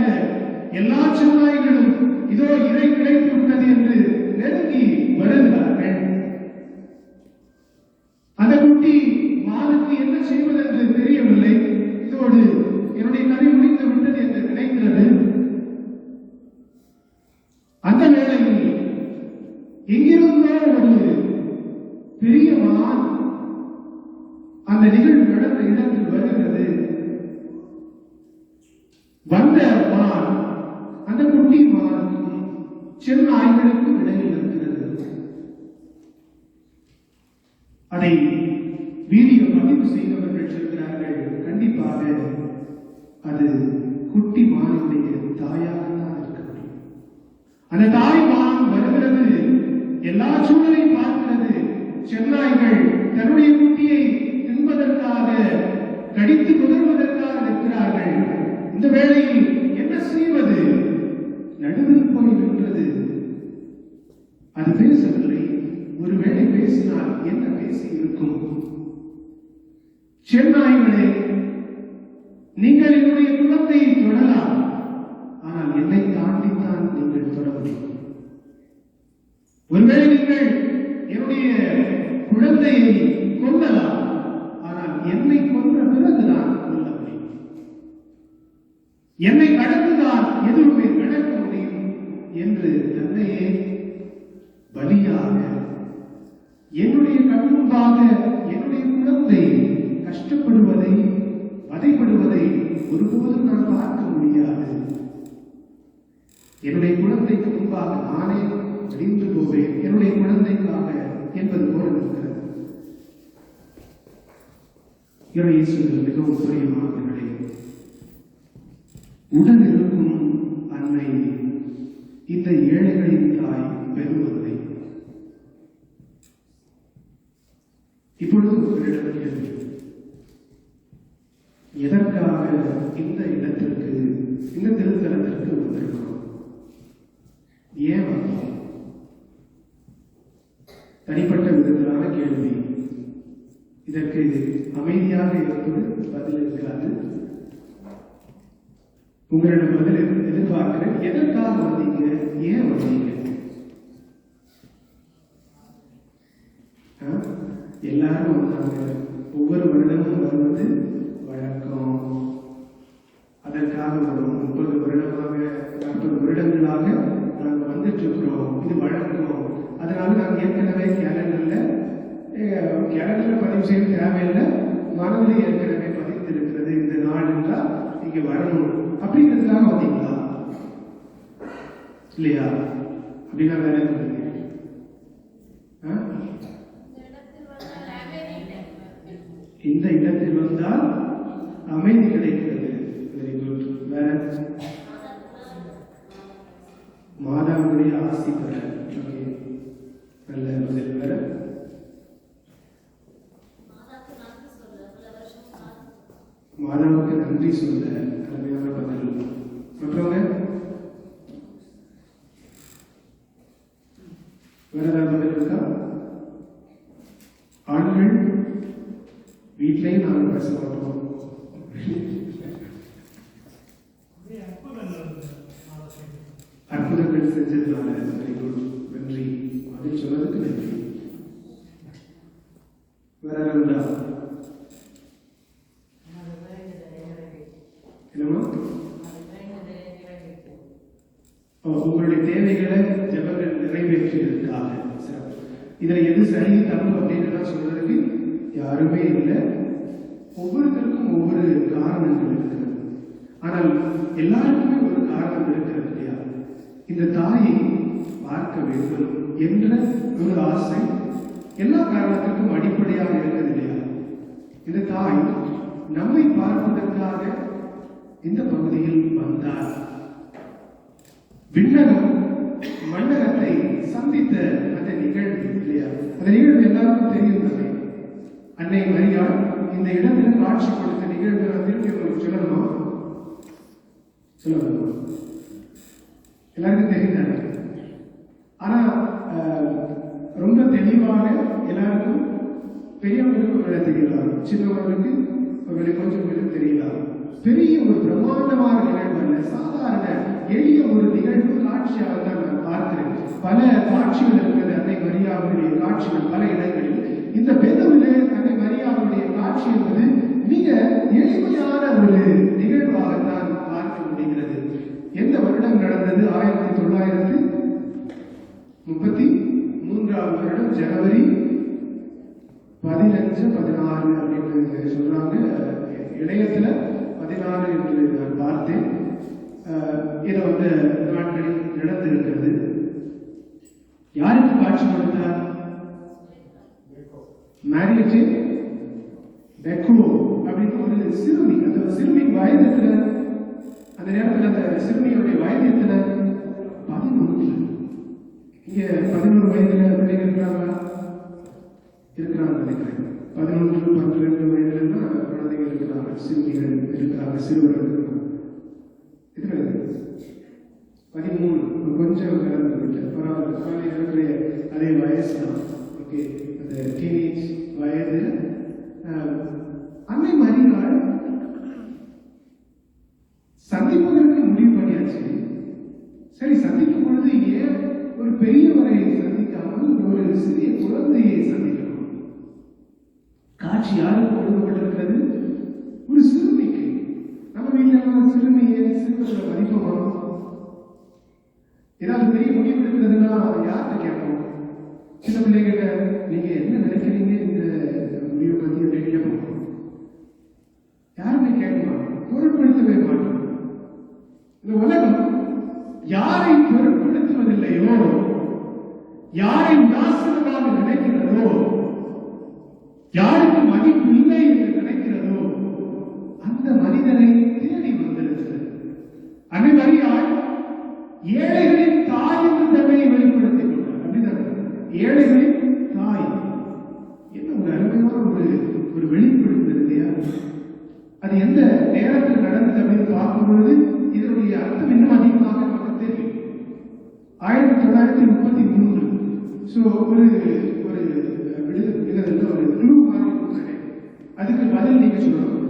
எல்லா செந்நாய்களும் இதோ இறை கிடைத்து விட்டது என்று நெருங்கி வருகிறார்கள். அந்த குட்டி மானுக்கு என்ன செய்வதென்று தெரியவில்லை. இதோடு என்னுடைய கதை முடித்து விட்டது என்று நினைக்கிறது. அந்த வேளையில் எங்கிருந்தோ ஒரு பெரிய மான் அந்த நிகழ்வு நடந்த இடத்தில் வருகிறது. வந்த மான் அந்த குட்டி மானுக்கும் செந்நாய்களுக்கும் இடையில் இருக்கிறது. அதை வீடியோ பதிவு செய்தவர்கள் சொல்கிறார்கள், கண்டிப்பாக அது குட்டி மானுடைய தாயாக தான் இருக்க முடியும். அந்த தாய் மான் வருகிறது, எல்லா சூழலையும் பார்க்கிறது. செந்நாய்கள் தன்னுடைய குட்டியை தின்பதற்காக, கடித்து குதறுவதற்காக நிற்கிறார்கள். இந்த வேளையில் என்ன செய்வது? நடுவில் போய் நின்றது. அது பேசவில்லை. ஒருவேளை பேசினால் என்ன பேசி இருக்கும்? சென்னாய்களே, நீங்கள் என்னுடைய குழந்தையை தொடலாம், ஆனால் என்னை தாண்டித்தான் நீங்கள் தொட முடியும். ஒருவேளை நீங்கள் என்னுடைய குழந்தையை கொல்லலாம், ஆனால் என்னை கொன்ற பிறகுதான் கொல்ல முடியும். என்னை கடந்துதான் எதுவுமே நடக்க முடியும் என்று தன்னையே பலியாக என்னுடைய கண் முன்பாக என்னுடைய குழந்தை கஷ்டப்படுவதை, வதைப்படுவதை ஒருபோதும் நான் பார்க்க முடியாது. என்னுடைய குழந்தைக்கு முன்பாக நானே அழிந்து போவேன் என்னுடைய குழந்தைக்காக என்பது போல இருக்கிறது. இயேசுவில் மிகவும் பிரியமானவர்களே, உடன் இருக்கும் அன்னை இந்த ஏழைகளின் தாய் பெறுவதை. இப்பொழுது உங்களிடம் கேள்வி, எதற்காக இந்த இடத்திற்கு, இந்த திருத்தலத்திற்கு வந்திருக்கிறோம்? ஏன் வந்தோம்? தனிப்பட்ட விதத்திலான கேள்வி. இதற்கு அமைதியாக இருப்பது பதில் இருக்காது. உங்களிடம் பதில் எதிர்பார்க்கிறேன். எதற்காக வந்தீங்க? ஏன் வந்தீங்க? எல்லாரும் வந்தாங்க. ஒவ்வொரு வருடமும் வருவது வழக்கம். அதற்காக வரும். 30 வருடமாக 40 வருடங்களாக நாங்கள் வந்துட்டு இருக்கிறோம். இது வழக்கம். அதனால நாங்கள் ஏற்கனவே கேலண்டர்ல பதிவு செய்ய தேவையில்லை, மனதில் ஏற்கனவே பதிந்து இருக்கிறது. இந்த நாள் என்றால் இங்க வரணும் அப்படிங்கிறதுக்காக வந்தீங்களா? இல்லையா? அப்படின்னா வேற இந்த இடத்தில் வந்தால் அமைதி கிடைக்கிறது. Very good. வேற மாதாவுடைய ஆசி பெற. நல்ல பதில். வேற மாதாவுக்கு நன்றி சொல்ல. அருமையான பதில். மற்றவங்க வேற ஏதாவது பதில் இருக்கா? ஆண்கள் வீட்டிலையும் நாங்கள் பேச மாட்டோம். அற்புதங்கள் செஞ்சதுனால வெரி குட். நன்றி. பதில் சொன்னதுக்கு நன்றி. வேற என்னமா? உங்களுடைய தேவைகளை ஜெபங்கள் நிறைவேற்றியதற்காக. இதுல எது சரி தப்பு அப்படின்னு சொல்றதுக்கு யாருமே இல்லை. ஒவ்வொருத்தருக்கும் ஒவ்வொரு காரணங்கள் இருக்கிறது. ஆனால் எல்லாருக்குமே ஒரு காரணம் இருக்கிறது இல்லையா? இந்த தாயை பார்க்க வேண்டும் என்ற ஒரு ஆசை எல்லா காரணத்திற்கும் அடிப்படையாக இருக்கிறது இல்லையா? இந்த தாய் நம்மை பார்ப்பதற்காக இந்த பகுதியில் வந்தார். விண்ணகம் மண்டகத்தை சந்தித்த அந்த நிகழ்வு இல்லையா? அந்த நிகழ்வு எல்லாருக்கும் தெரியும் தானே. அன்னை மரியாள் இந்த இடத்தில் காட்சி கொடுத்த நிகழ்வு திருப்பி உங்களுக்கு சொல்லணுமா? சொல்லணுமா? எல்லாருக்கும் தெரியும். ஆனா ரொம்ப தெளிவாக எல்லாருக்கும் பெரியவங்களுக்கு ஒரு தெரியலாம், சின்னவர்களுக்கு ஒரு கொஞ்சம் தெரியலாம். பெரிய ஒரு பிரமாண்டமான நிகழ்வு அல்ல, சாதாரண எளிய ஒரு நிகழ்வு காட்சியாக தான் நான் பார்க்கிறேன். பல காட்சிகள் இருக்கிறது அன்னை மரியாவுடைய காட்சிகள் பல இடங்களில். இந்த பெதவிலே அன்னை மரியாவுடைய காட்சி என்பது மிக எளிமையான ஒரு நிகழ்வாகத்தான் பார்க்க முடிகிறது. எந்த வருடம் நடந்தது? 1933 வருடம் ஜனவரி 15-16 அப்படின்னு சொல்றாங்க. இணையத்துல 16 என்று நான் பார்த்தேன். இதை நாட்களில் நடந்திருக்கிறது. யாருக்கு காட்சி கொடுத்தார்? மேரியேஜே பெக்கோ அப்படின்னு ஒரு சிறுமி. அந்த சிறுமி வயது எத்தனை? அந்த நேரத்தில் அந்த சிறுமியுடைய வயது எத்தனை? 11. இங்க 11 வயதுல பிள்ளைங்க இருக்கிறாங்களா? இருக்கிறாங்க நினைக்கிறேன். 11-12 வயதுல குழந்தைகள் இருக்கிறாங்க, சிறுமிகள் இருக்கிறாங்க, சிறுவர்கள் இருக்கிறாங்க. கொஞ்சம் கலந்து விட்டேன். பரவாயில்ல, என்னுடைய அதே வயசு தான். ஓகே, அந்த டீனேஜ் வயது. அன்னை மரியாள் சந்திப்பதற்கு முடிவு பண்ணியாச்சு. சரி, சந்திக்கும் பொழுது ஏன் ஒரு பெரியவரை சந்திக்காமல் ஒரு சிறிய குழந்தையை சந்திக்கணும்? காட்சி யாருக்கு கொடுக்கப்பட்டிருக்கிறது? ஒரு சிறுமிக்கு. நம்ம வீட்டில் சிறுமியை சிறுவர்களை மதிப்போம். ஏதாவது பெரிய முடிவு எடுக்கிறதுனா யார்கிட்ட கேட்போம்? சின்ன பிள்ளைகிட்ட நீங்க என்ன நினைக்கிறீங்க இந்த முடிவை பத்தி அப்படின்னு கேட்போம். யாருமே கேட்க மாட்டோம், பொருட்படுத்தவே மாட்டோம். இந்த உலகம் யாரை பொருட்படுத்துவதில்லையோ, யாரை உதாசீனமாக நினைக்கிறதோ, யாருக்கு மதிப்பு இல்லை என்று நினைக்கிறதோ அந்த மனிதனை தேடி வந்திருக்கிறது. அன்னை மரியாள் ஏழைகளின் தாய் என்று தன்னை வெளிப்படுத்திக் கொண்டார். அப்படிதான், ஏழைகளின் தாய். என்ன ஒரு அருமையான ஒரு வெளிப்படுத்தல் இல்லையா? அது எந்த நேரத்தில் நடந்தது அப்படின்னு பார்க்கும் பொழுது இதனுடைய அர்த்தம் இன்னும் அதிகமாக நமக்கு தெரியும். 1933. ஸோ ஒரு குழு மாதிரி கொடுத்துருக்கேன். அதுக்கு பதில் நீங்க சொல்லணும்.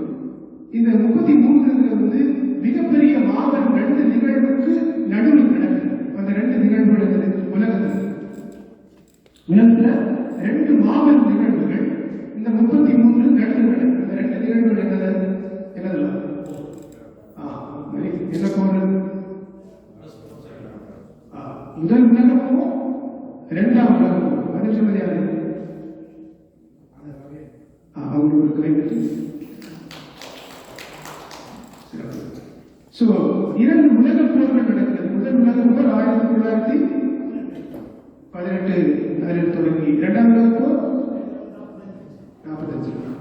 இந்த 33 மிகப்பெரிய மாபெரும் 2 நிகழ்வுக்கு நடுவில் நடக்குது. அந்த 2 நிகழ்வுகள் உலகத்துல 2 மாபெரும் நிகழ்வுகள் இந்த 33 நடுவில் நடக்குது. அந்த 2 நிகழ்வுகள் என்னது? என்ன போன்றது? முதல் உலகமோ இரண்டாம் உலகமோ? பதில் சொல்வது யாரு? அவங்களுக்கு கைவிட்டு 2 உலக போர்கள் நடக்கிறது. முதல் உலக போர் 1918 அதில் தொடங்கி, இரண்டாம் உலக போர் 45.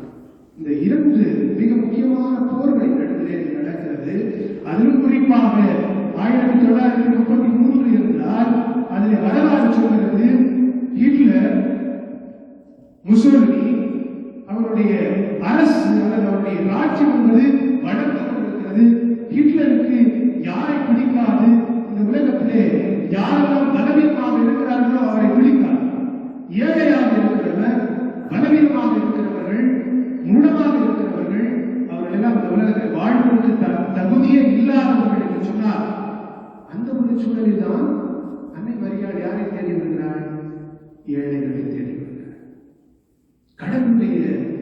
இந்த 2 மிக முக்கியமான போர்கள் நடக்கிறது. அதிலும் குறிப்பாக 1933 இருந்தால் அதில் வரலாறு சொல்கிறது, ஹிட்லர், முசோலினி அவருடைய அரசு அல்லது அவருடைய ராஜ்யம் என்பது வளர்ந்து கொண்டிருக்கிறது. ஹிட்லருக்கு யாரை பிடிக்காது? இந்த உலகத்திலே யாரெல்லாம் பலவீனமாக இருக்கிறார்களோ அவரை பிடிக்காது. ஏழையாக இருக்கிறவர், பலவீனமாக இருக்கிறவர்கள், மூடமாக இருக்கிறவர்கள், அவர்கள் எல்லாம் இந்த உலகத்தில் வாழ்வதற்கு தகுதியே இல்லாதவர்கள் என்று சொன்னார். அந்த ஒரு சூழலில் தான் அன்னை மரியாள் யாரை தேடி வருகிறார்? ஏழைகளை தேடி வருகிறார். கடவுளுடைய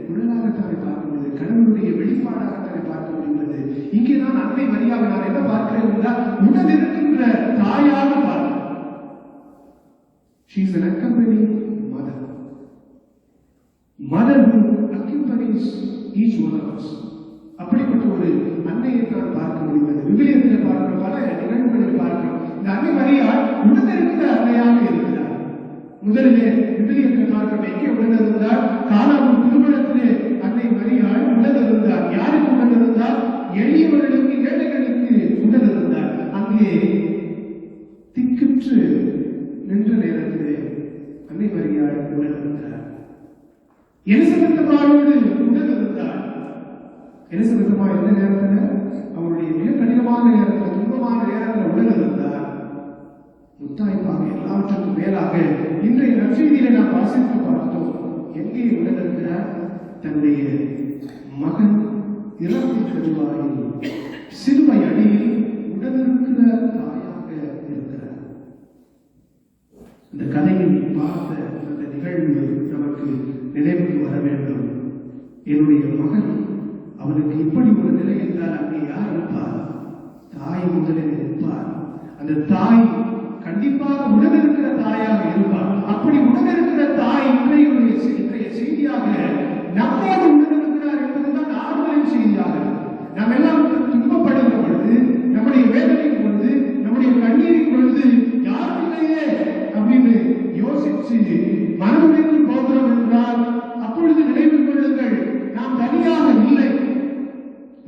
குழலாகத்தானே பார்க்க முடியுது, கடவுளுடைய வெளிப்பாடாகத்தானே பார்க்க முடிகிறது. இங்கேதான் அன்னை மரியாவை நான் என்ன பார்க்கிறேன் என்றால் உடல் இருக்கின்ற தாயாக பார்க்கிறேன். She is an accompanying mother. Mother who accompanies each one of us. அப்படிப்பட்ட ஒரு அன்னையை தான் பார்க்க முடிகிறது. விவிலியத்தில் பார்க்கிறோம், பல நிகழ்வுகளில் பார்க்கிறோம். இந்த அன்னை மரியாள் உடனிருக்கிற அன்னையாக இருக்கிறார். முதலிலே விவிலியத்தில் பார்க்கிறோம், எங்கே உடனிருந்தார்? கானான் திருமணத்திலே அன்னை மரியாள் உடனிருந்தார். யாருக்கு உடனிருந்தார்? எளியவர்களுக்கு, ஏழைகளுக்கு உடனிருந்தார். அங்கே திக்குற்று நின்ற நேரத்திலே அன்னை மரியாள் உடனிருந்தார். எலிசபெத் அம்மாளோடு உடனிருந்தார். எலிசபெத் அம்மா எந்த நேரத்தில்? அவருடைய மிக கடினமான நேரத்தில், துன்பமான நேரத்தில் உடனிருந்தார். முத்தாய்ப்பாக எல்லாவற்றுக்கும் மேலாக இன்றைய நற்செய்தியிலே நாம் வாசித்து பார்த்தோம். எங்கே உடனிருக்கிறார்? தன்னுடைய மகன் இறப்பின் கருவாயில் சிலுவை அடியில் உடனிருக்கிற தாயாக இருக்கிறார். இந்த கதையில் பார்த்த அந்த நிகழ்வு நமக்கு நினைவுக்கு வர வேண்டும். என்னுடைய மகன், அவனுக்கு இப்படி ஒரு நிலை என்றால் அங்கே யார் இருப்பார்? தாய் முதலில் இருப்பார். அந்த தாய் கண்டிப்பாக உடனிருக்கிற தாயாக இருப்பார். அப்படி உடனிருக்கிற தாய் இன்றைய செய்தியாக நம்மோடு உடனிருக்கிறார் என்பதுதான் ஆறுதலின் செய்தியாக. நாம் எல்லாம் துன்பப்படுகிற பொழுது, நம்முடைய வேதனையின் பொழுது, நம்முடைய கண்ணீரின் பொழுது யாரும் இல்லையே அப்படின்னு யோசிச்சு மனமுடைந்து போகிறோம் என்றால் அப்பொழுது நினைவில் கொள்ளுங்கள், நாம் தனியாக இல்லை.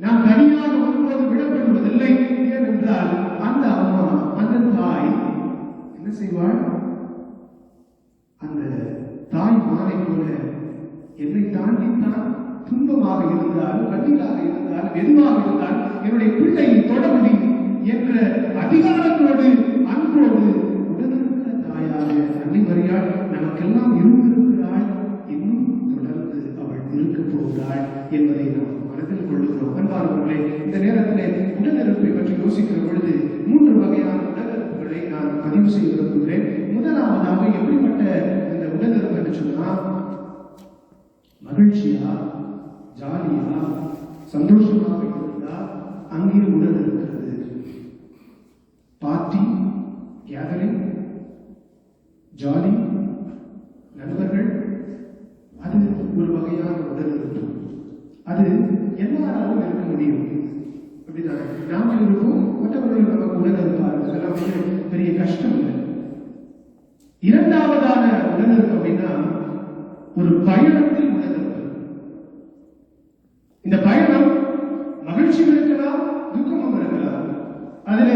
நாம் தனியாக ஒருபோது விடப்படுவதில்லை. ஏனென்றால் அந்த அம்மா, அந்த தாய் என்ன செய்வாள்? அந்த தாய் மாலை போல என்னை தாண்டித்தான் துன்பமாக இருந்தாலும், கண்ணீராக இருந்தாலும், எதுவாக இருந்தால் என்னுடைய பிள்ளையை தொட முடியும் என்ற அதிகாரத்தோடு, அன்போடு போகிறாள் என்பதை நாம் மனதில் கொள்ளுகிறோம். அன்பானவர்களே, இந்த நேரத்திலே உடனிருப்பை பற்றி யோசிக்கிற பொழுது 3 வகையான உடனிருப்புகளை நான் பதிவு செய்ய விரும்புகிறேன். முதலாவதாக எப்படிப்பட்ட இந்த உடனிருப்பு என்று சொன்னா, மகிழ்ச்சியா, ஜாலியா, சந்தோஷமாக இருந்தா அங்கே உடல் இருக்கிறது. பார்ட்டி, கேதரிங், ஜாலி, நண்பர்கள், அது ஒரு வகையான உடல் இருப்பு. அது எல்லாராலும் இருக்க முடியும். அப்படிதான் நாம இருப்போம், மற்றவர்கள் நமக்கு உடல் இருப்பார்கள். அதெல்லாம் வந்து பெரிய கஷ்டம் இல்லை. இரண்டாவதான உடனிருப்பு அப்படின்னா ஒரு பயணத்தில் உடனிருப்பு. இந்த பயணம் மகிழ்ச்சியும் இருக்கலாம், துக்கமும் இருக்கலாம், அதில்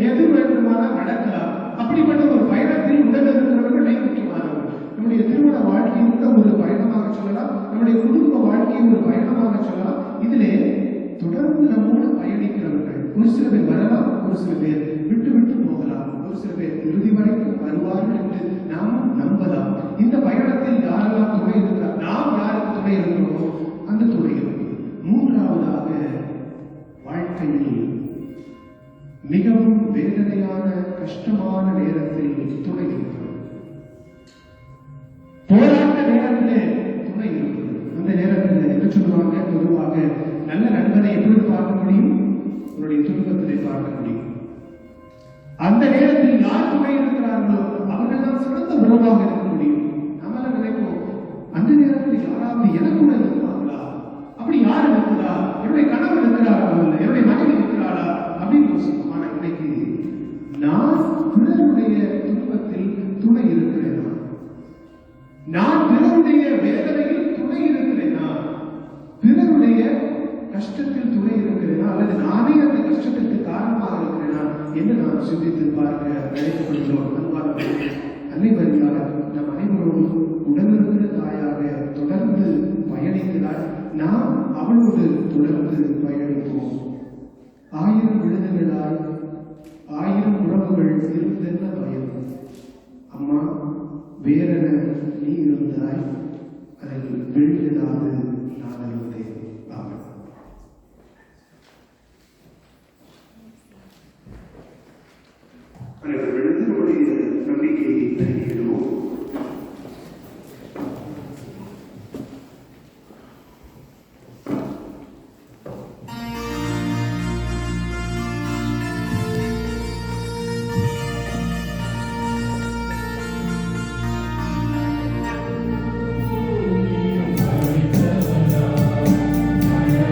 எது வேண்டுமான நடக்கலாம். அப்படிப்பட்ட ஒரு பயணத்தில் உடனிருக்கிறவர்கள் முக்கியமானவர்கள். நம்முடைய திருமண வாழ்க்கையை கூட ஒரு பயணமாக சொல்லலாம், நம்முடைய குடும்ப வாழ்க்கையை ஒரு பயணமாக சொல்லலாம். இதிலே தொடர்ந்து நம்மோடு பயணிக்கிறவர்கள். ஒரு சில பேர் வரலாம், ஒரு சில பேர் விட்டு விட்டு போகலாம், ஒரு சில பேர் இறுதி வரைக்கும் வருவார்கள் என்று நாம் நம்பலாம். இந்த பயணத்தில் யாரெல்லாம் துணை இருக்கிறார், நாம் யாருக்கு துணை இருக்கிறோமோ அந்த துணை இருக்கும். மூன்றாவதாக, வாழ்க்கையில் மிகவும் வேதனையான கஷ்டமான நேரத்தில் துணை இருக்கிறது. போராட்ட நேரத்திலே துணை இருக்கிறது. அந்த நேரத்தில் என்ன சொல்லுவாங்க, பொதுவாக நல்ல நண்பனை எப்படி பார்க்க முடியும், உன்னுடைய துன்பத்திலே பார்க்க முடியும். அந்த நேரத்தில் யார் துணை இருக்கிறார்களோ அவர்கள் தான் சிறந்த உறவாக இருக்க முடியும். நம்மள நினைப்போம், அந்த நேரத்தில் யாராவது எனக்கு கூட இருப்பாங்களா, அப்படி யார் இருக்கிறா, என்னுடைய கணவன் இருக்கிறாரா, என்னுடைய மனைவி இருக்கிறாரா அப்படின்னு யோசிப்போம். ஆனா இன்னைக்கு நான் பிறருடைய துன்பத்தில் துணை இருக்கிறேனா, நான் பிறருடைய வேதனையில் துணை இருக்கிறேனா, பிறருடைய கஷ்டத்தில் துணை இருக்கிறேனா, அல்லது நானே அந்த கஷ்டத்திற்கு காரணமாக இருக்கிறேனா என்று நாம் சிந்தித்து பார்க்க அழைக்கப்படுகிறோம். அன்னை மரியாள் நம் அனைவரோடும் உடனிருக்கிற தாயாக தொடர்ந்து பயணிக்கிறார். நாம் அவளோடு தொடர்ந்து பயணிப்போம். 1000 விழுதுகளாய் 1000 உறவுகள் இருந்தென்ன பயம், அம்மா வேறென நீ இருந்தாய், அதில் விழுகிறாது நான் இருந்தேன். ஆமாம். அனைவர்களுக்கு நம்முடைய நம்பிக்கையை அறிவிக்கிறோம். Amen.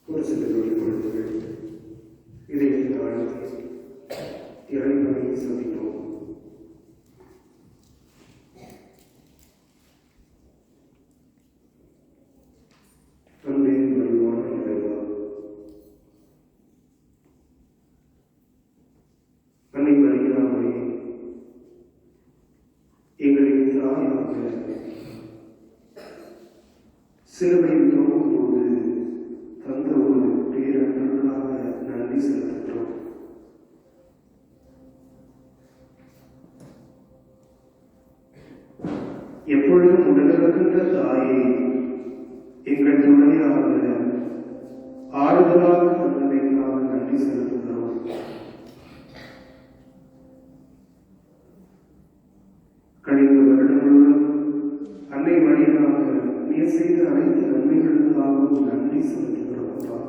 ஒரு சிலருடைய பொழுதுகள் இதயத்தின் ஆழத்தில் இறைவனை சந்திப்போம். அன்பே மறைவான இறைவா, அன்னை மரியாதை எங்களின் தாயாக சிலுவையில் தொகும்போது தந்த ஒரு பேரன்புக்காக நன்றி செலுத்துகிறோம். எப்பொழுதும் உடனிருக்கின்ற தாயை எங்கள் துணையாக ஆறுதலாக தந்ததைக்காக நன்றி செலுத்துகிறோம். கழிந்த வருடங்களுடன் அன்னை வழியாக நீர் செய்த அனைத்து நன்மைகளுக்காகவும் நன்றி செலுத்துகிறோம்.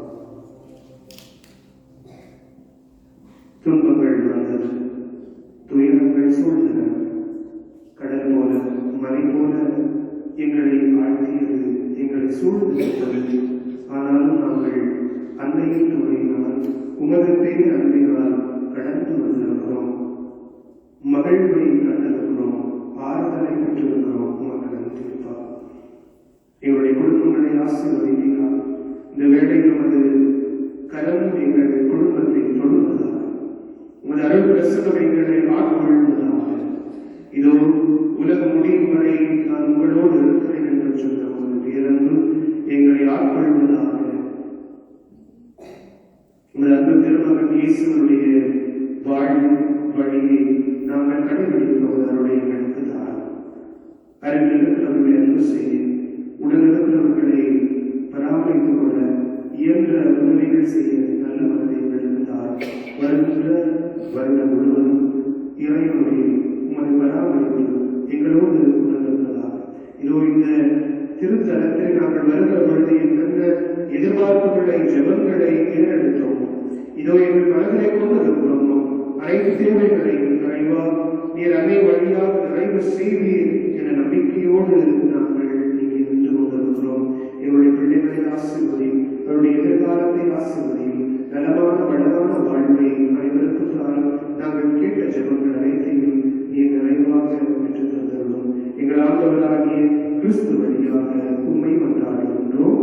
துன்பங்கள் வந்தது, துயரங்கள் சூழ்ந்தன, கடல் போல மலை போல எங்களை ஆழ்த்தியது, எங்களை சூழ்ந்திருந்தது. ஆனாலும் நாங்கள் அன்னையின் துணையினால் உமது பேர் அன்பினால் கடந்து வந்திருக்கிறோம். மகிழ்வை கண்டிருக்கிறோம், ஆறுதலை பெற்றிருக்கிறோம். உமக்கு நன்றி. எங்களுடைய குடும்பங்களை ஆசீர்வதிக்கிறார். இந்த வேளை நமது கரம் எங்கள் குடும்பத்தை தொடுவதாக, உமது அருள் பிரசனம் எங்களை ஆட்கொள்வதாக. இதோ உலகம் முடியும் வரை நான் உங்களோடு இருக்கிறேன் என்று சொன்ன உமது பேரன்பு எங்களை ஆட்கொள்வதாக. உமது அன்பு திருமகன் இயேசுவனுடைய வாழ்வு வழியை நாங்கள் கடைபிடிப்போம். அருளை எங்களுக்கு தாரும். அருகில் இருக்கிறவர்களை அன்பு செய்ய, உடனிருக்கிறவர்களை பராமரித்துக் கொள்ள இயன்ற உதவிகள் செய்ய நல்ல மனதை எங்களுக்கு தாரும். வருகின்ற வருடம் முழுவதும் இறைவனுடைய உமது பராமரிப்பு எங்களோடு உணர்ந்திருப்பதாக. இதோ இந்த திருத்தலத்தில் நாங்கள் வருகிற பொழுது என்னென்ன எதிர்பார்ப்புகளை ஜெபங்களை ஏறெடுத்தோம். இதோ எங்கள் மனதிலே கொண்டிருக்கிறோம். அனைத்து தேவைகளையும் நிறைவா நீர் அன்னை வழியாக நிறைவு செய்வீர் என நம்பிக்கையோடு நாங்கள் இங்கே நின்று கொண்டிருக்கிறோம். எங்களுடைய பிள்ளைகளை ஆசீர்வதி, அவருடைய எதிர்காலத்தை ஆசீர்வதி, நலமான வளமான வாழ்வை அனைவருக்கும் தாரும். நாங்கள் கேட்ட ஜெபங்கள் அனைத்தையும் நீர் நிறைவாக பெற்றுத் தந்தருளும். எங்கள் ஆண்டவராகிய கிறிஸ்து வழியாக உண்மை மன்றாடுகின்றோம்.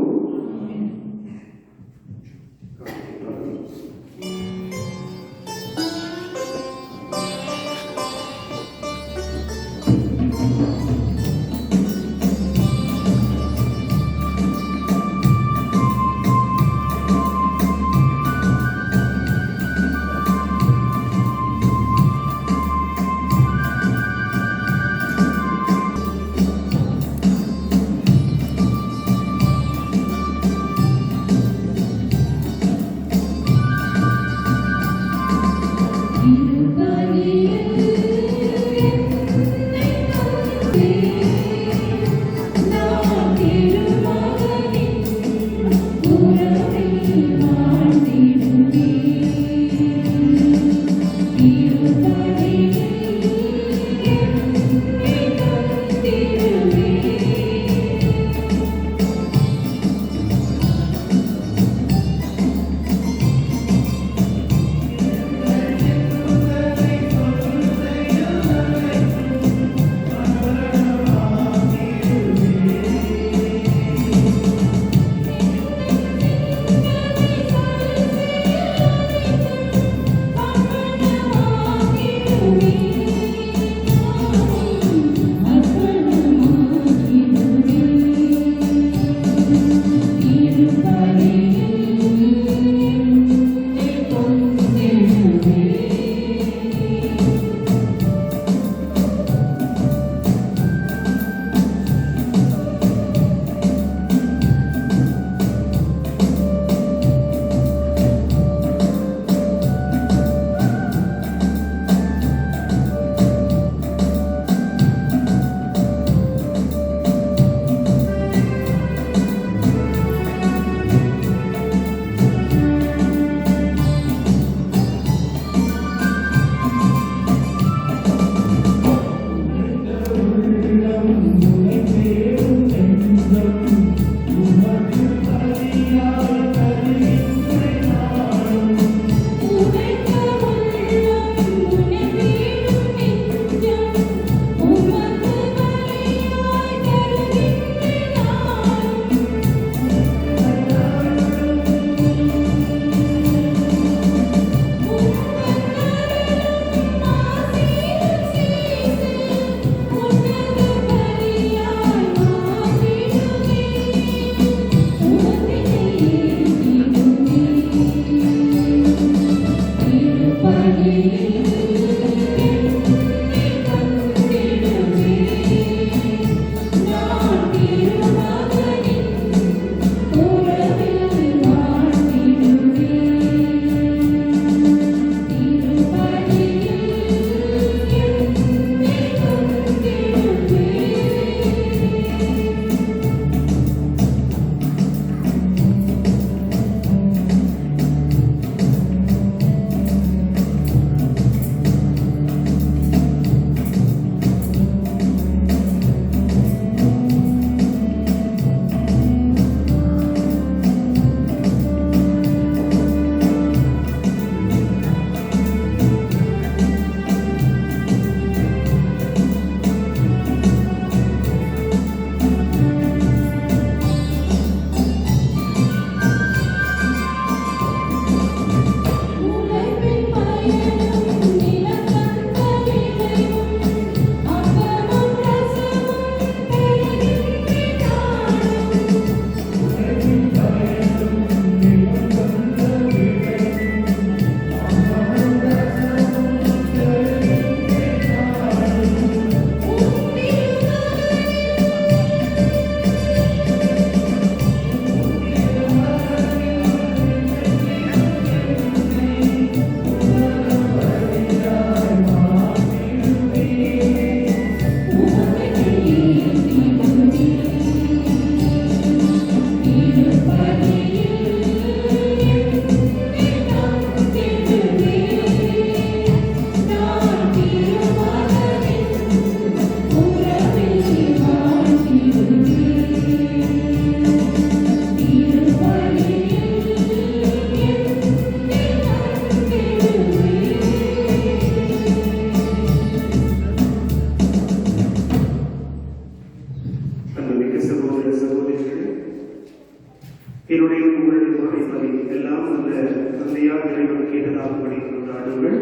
என்னுடைய உங்களுடைய மறைப்பதை எல்லாம் அந்த தந்தையார் இறைவன் கேட்டதாகபடி கொண்டாடுங்கள்.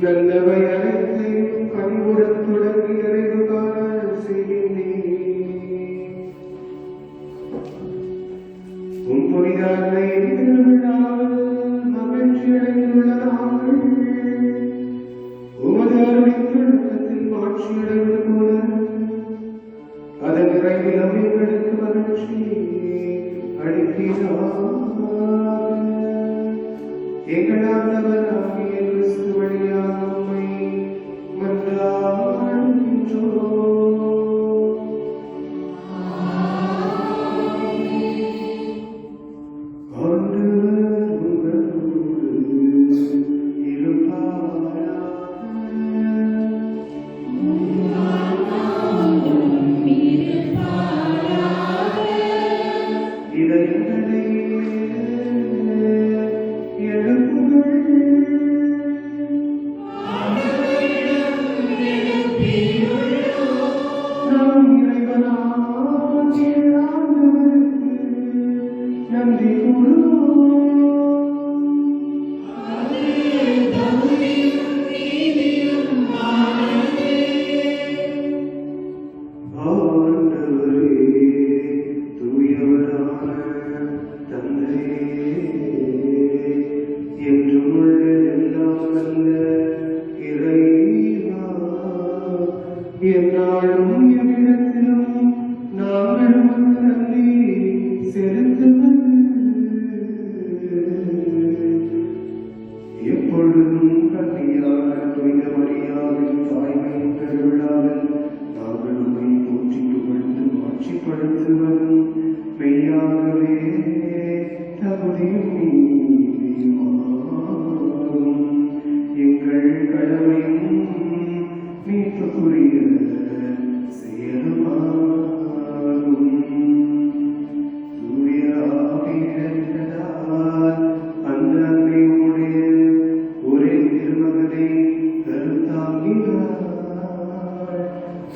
நல்லவை அனைத்தையும் கனிவுடன் தொடங்கி நிறைவு காண செய்கின்றேன். உன் புனித அன்னையின் திருவிழாவில் மகிழ்ச்சி அடைந்துள்ள நாங்கள் உமது அருளின் தொடக்கத்தில் மாட்சி அடைவது போல அதன் நிறைவிலும் எங்களுக்கு மகிழ்ச்சி அளிக்கிறார். எங்கள் ஆண்டவராகிய கிறிஸ்து வழியாக உம்மை மன்றாடுகின்றோம்.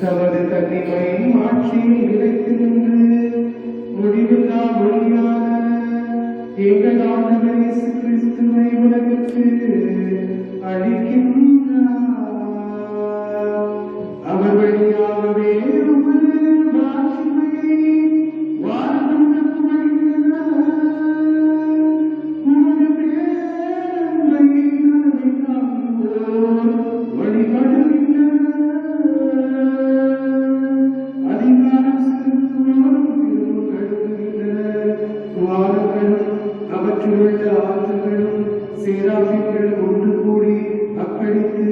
தமது கன்னிமையின் மாட்சியில் நிலைத்து நின்று முடிவில்லா ஒளியான எங்கள் ஆண்டவர் இயேசு கிறிஸ்துவை உலகிற்கு அளிக்கின்றார். அவர் வழியாகவே உமது மாட்சிமையை வாழ்வுக்கு அளிக்கிறார். உமது பேரன்பை காண்போர் வழிபடுகின்றனர். அதிகாரம் செலுத்துவோரும் பெரும் கழுவுகின்றனர். வானங்களும் அவற்றிலுள்ள ஆற்றல்களும் சேராபின்களும் ஒன்று கூடி அக்களித்து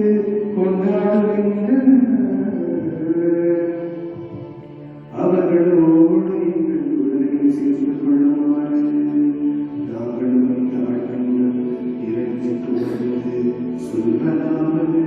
கொண்டாடுகின்றனர். அவர்களோடு எங்கள் உடலையும் சேர்ந்து கொள்ளுமாறு நாங்களும் தாழ்மையுடன் இறைஞ்சி துவர்ந்து சொல்வதாவது.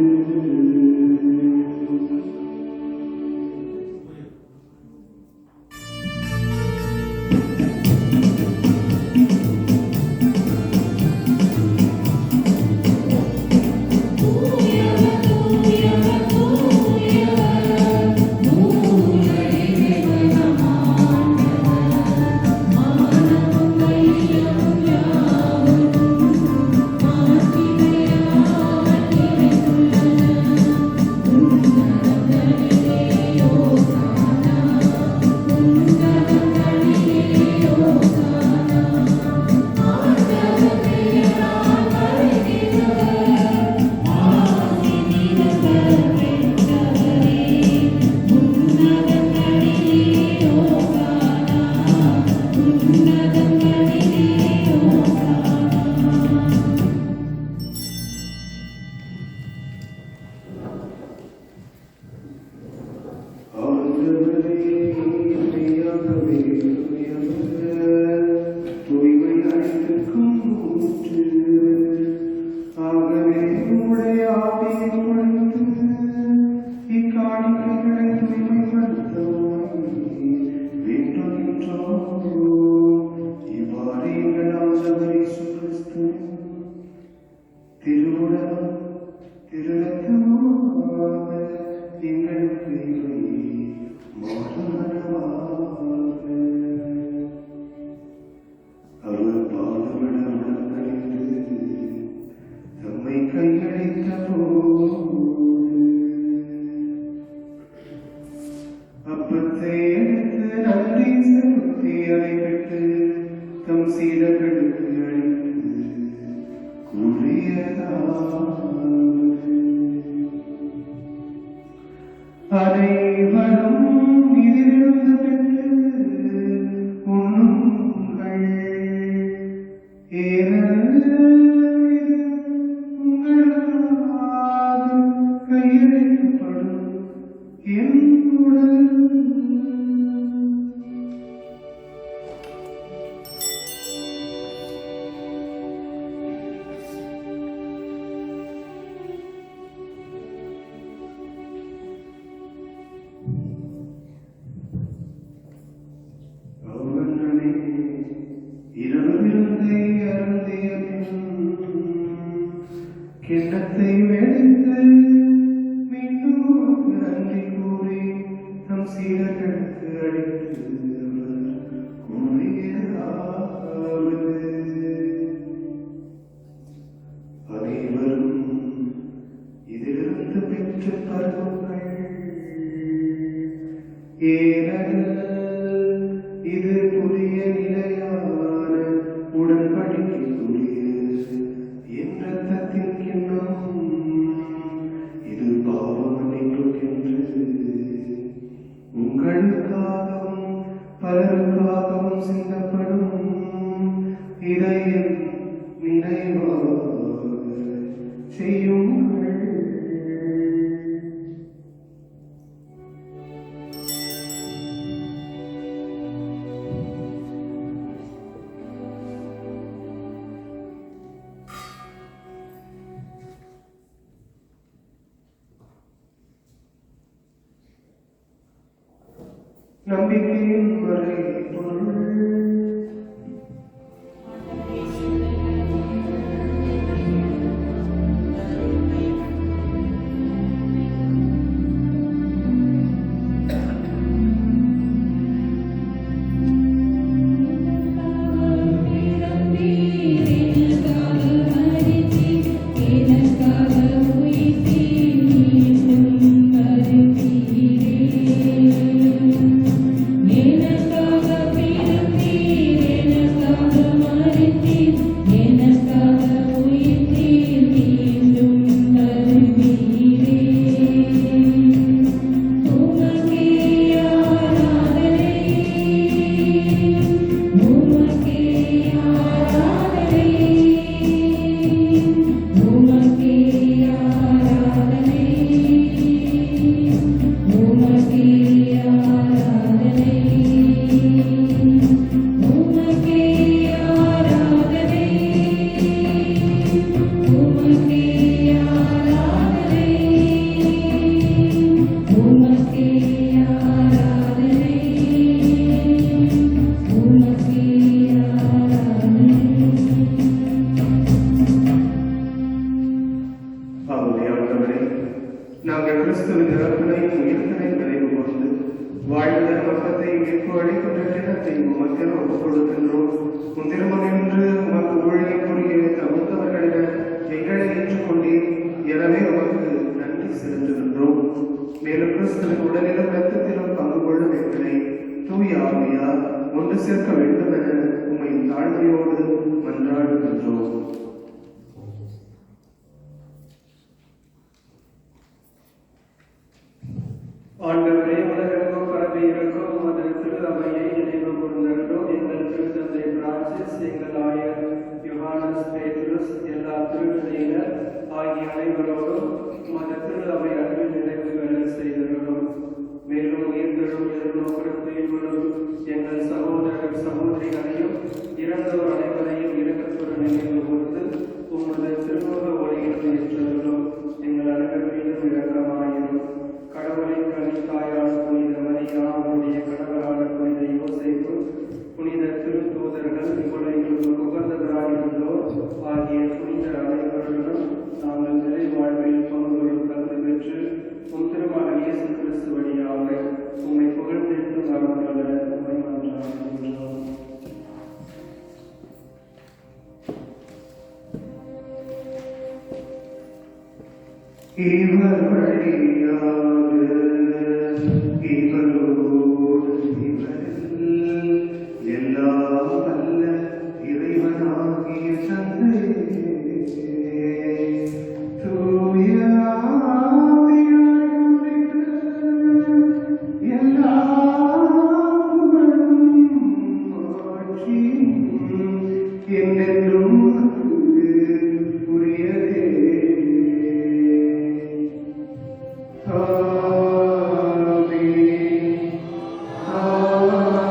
கிண்ணத்தை வெடித்து மீண்டும் நன்றி கூறி நம் சீடர்களுக்கு அளித்து கூறியதாவது அனைவரும் இதிலிருந்து பெற்று பருவங்கள் ஏனெனில் இது புதிய நிலையான உடன்படிக்கைக்குரிய என் ரத்தத்தின் கிண்ணம். இது பாவ மன்னிப்புக்கென்று உங்களுக்காகவும் பலருக்காகவும் சிந்தப்படும். இதை என் நினைவாக செய்யுங்கள். நம்பிக்கையின் மறைபொருள். நாங்கள் கிறிஸ்துவின் இறப்பினையும் உயிர்த்தனையும் நினைவு கொண்டு வாழ்வின் மொத்தத்தை மீட்பு அளிக்கின்ற தினத்தை உமக்கு ஒப்புக் கொடுக்கின்றோம். உன் திருமணன்று உமக்கு ஊழியம் புரிய தகுந்தவர்களிட எங்களை ஏற்றுக்கொண்டீர். எனவே உமக்கு நன்றி செலுத்துகின்றோம். மேலும் கிறிஸ்துவின் உடலிலும் இரத்தத்திலும் பங்கு கொள்ளும் எங்களை தூய ஆவியார் ஒன்று சேர்க்க வேண்டும் என உம்மை தாழ்மையோடு மன்றாடுகின்றோம். ஆண்டவரே, உலகெங்கும் பரவி இருக்கும் உமது திரு அவையை நினைவு கூர்ந்தருளும். எங்கள் திருத்தந்தை பிரான்சிஸ், எங்கள் ஆயர் யோகானஸ் பேதுருஸ், எல்லா திருநிலையினர் ஆகிய அனைவரோடும் உமது திரு அவை அன்பில் நிறைவு பெற செய்தருளும். மேலும் உயிர்த்தெழும் எதிர்நோக்குடன் எங்கள் சகோதரர் சகோதரிகளையும் இறந்தோர் அனைவரையும் இரக்கத்துடன் நினைவு கூர்ந்து உமது திருமுக ஒளியில் ஏற்றருளும். எங்கள் அனைவர் மீதும் இரக்கமாயிரும். கடவுளின் கனித்தாயான புனித மரியா, அவருடைய கணவரான புனித யோசேப்பு, புனித திருத்தூதர்கள், இவ்வுலகிற்கு உகந்தவராயிருந்தோர் ஆகிய புனிதர் அனைவருடனும் நாங்கள் நிலை வாழ்வில் பங்குகளும் தகுதி பெற்று உம் திருமகன் இயேசு கிறிஸ்து வழியாக உம்மை புகழ்ந்தெடுத்து வரவல்ல உம்மை மன்றாடுகின்றோம். இவர் வழியாக இவரோடு இவரில் எல்லாம் வல்ல இறைவனாகிய தந்தையே, தூய ஆவியார் நிறைந்த எல்லா புகழும் ஆட்சியும் என்றென்றும் உரியதே. Amen. Amen.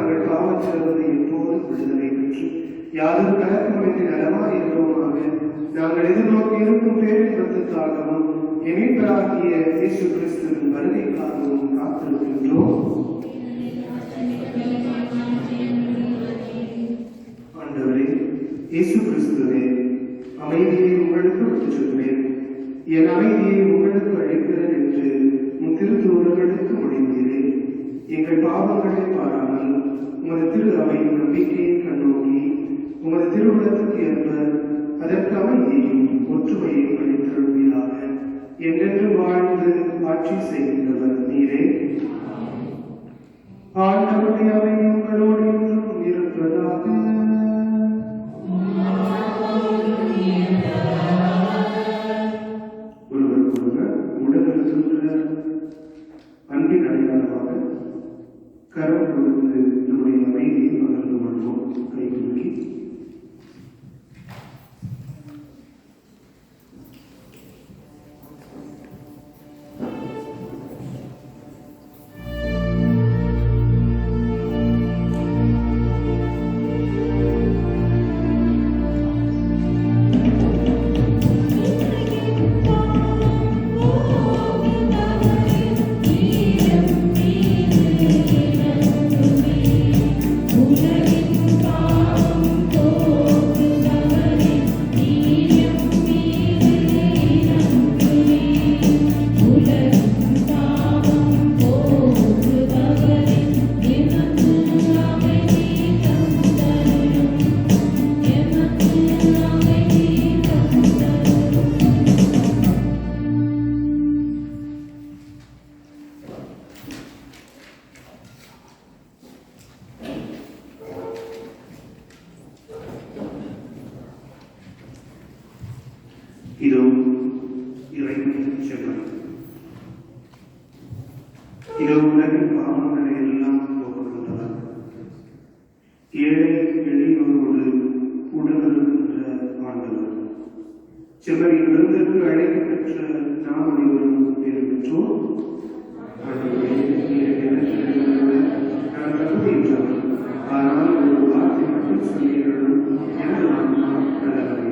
நாங்கள் பாவத்திலிருந்து எப்போதும் விடுதலை பெற்று யாரும் கலக்கமின்றி நலமாய் இருப்போமாக. நாங்கள் எதிர்நோக்கி இருக்கும் பேரின்பத்துக்காகவும் எமீட்பராகிய இயேசு கிறிஸ்துவின் வருகைக்காகவும் காத்திருக்கின்றோம். ஆண்டவரே இயேசு கிறிஸ்துவே, அமைதியை உங்களுக்கு விட்டுச் செல்வேன், என் அமைதியை உங்களுக்கு அளிக்கிறேன் என்று திருத்தூதர்களுக்கு மொழிந்தீரே. எங்கள் பாவங்களை பாராமல் உமது திரு அவையின் நம்பிக்கையை கண்ணோக்கி உமது திருவுளத்துக்கு ஏற்ப அதற்கு அமைதியையும் ஒற்றுமையையும் அளித்தருள்வீராக. என்றென்று வாழ்ந்து ஆட்சி செய்கின்றவர் நீரே. ஆண்டவருடைய அமைதி உங்களோடு என்றும் இருப்பதாக. ஒருவருக்கொருவர் உடனிருக்கின்ற அன்பின் அடையாளமாக கரம் கொடுத்து நம்முடைய அமைதியை பகிர்ந்து கொள்வோம். கை தூக்கி இதோ இறைவனின் செல்வன். இதோ உலகின் பாவங்களை எல்லாம் போக்குகின்றவர். ஏழை எளியோரோடு உடனிருக்கின்ற ஆண்டவர். செம்மறியின் விருந்திற்கு அழைக்க பெற்ற நாம் அனைவரும் பேறு பெற்றோம். நான் தகுதியற்றவர், ஆனால் ஒரு வார்த்தை மட்டும் சொல்லியவர்களும் எனது ஆன்மா நல்லவரை.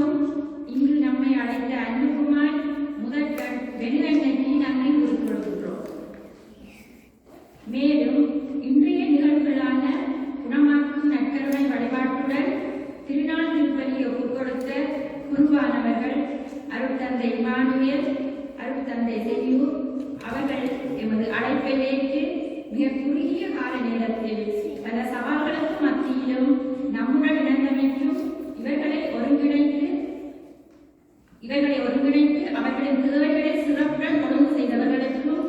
நினைவாகவும் இங்கு நம்மை அழைத்த அன்புமாய் முதற்கண் வெண்கண்ணி நன்றி கூறிக்கொள்கின்றோம். மேலும் இன்றைய நிகழ்வுகளான குணமாக்கும் நற்கருணை வழிபாட்டுடன் திருநாள் திருப்பலி ஒப்புக் கொடுத்த குருவானவர்கள் அருட்தந்தை இமானுவேல், அருட்தந்தை செல்யூர் அவர்கள் எமது அழைப்பை ஏற்று மிக குறுகிய கால நேரத்தில் பல சவால்களுக்கு மத்தியிலும் நம்முடன் இணைந்தமைக்கும் இவர்களை ஒருங்கிணைத்து அவர்களின் தேவைகளை சிறப்புடன் ஒழுங்கு செய்தவர்களுக்கும்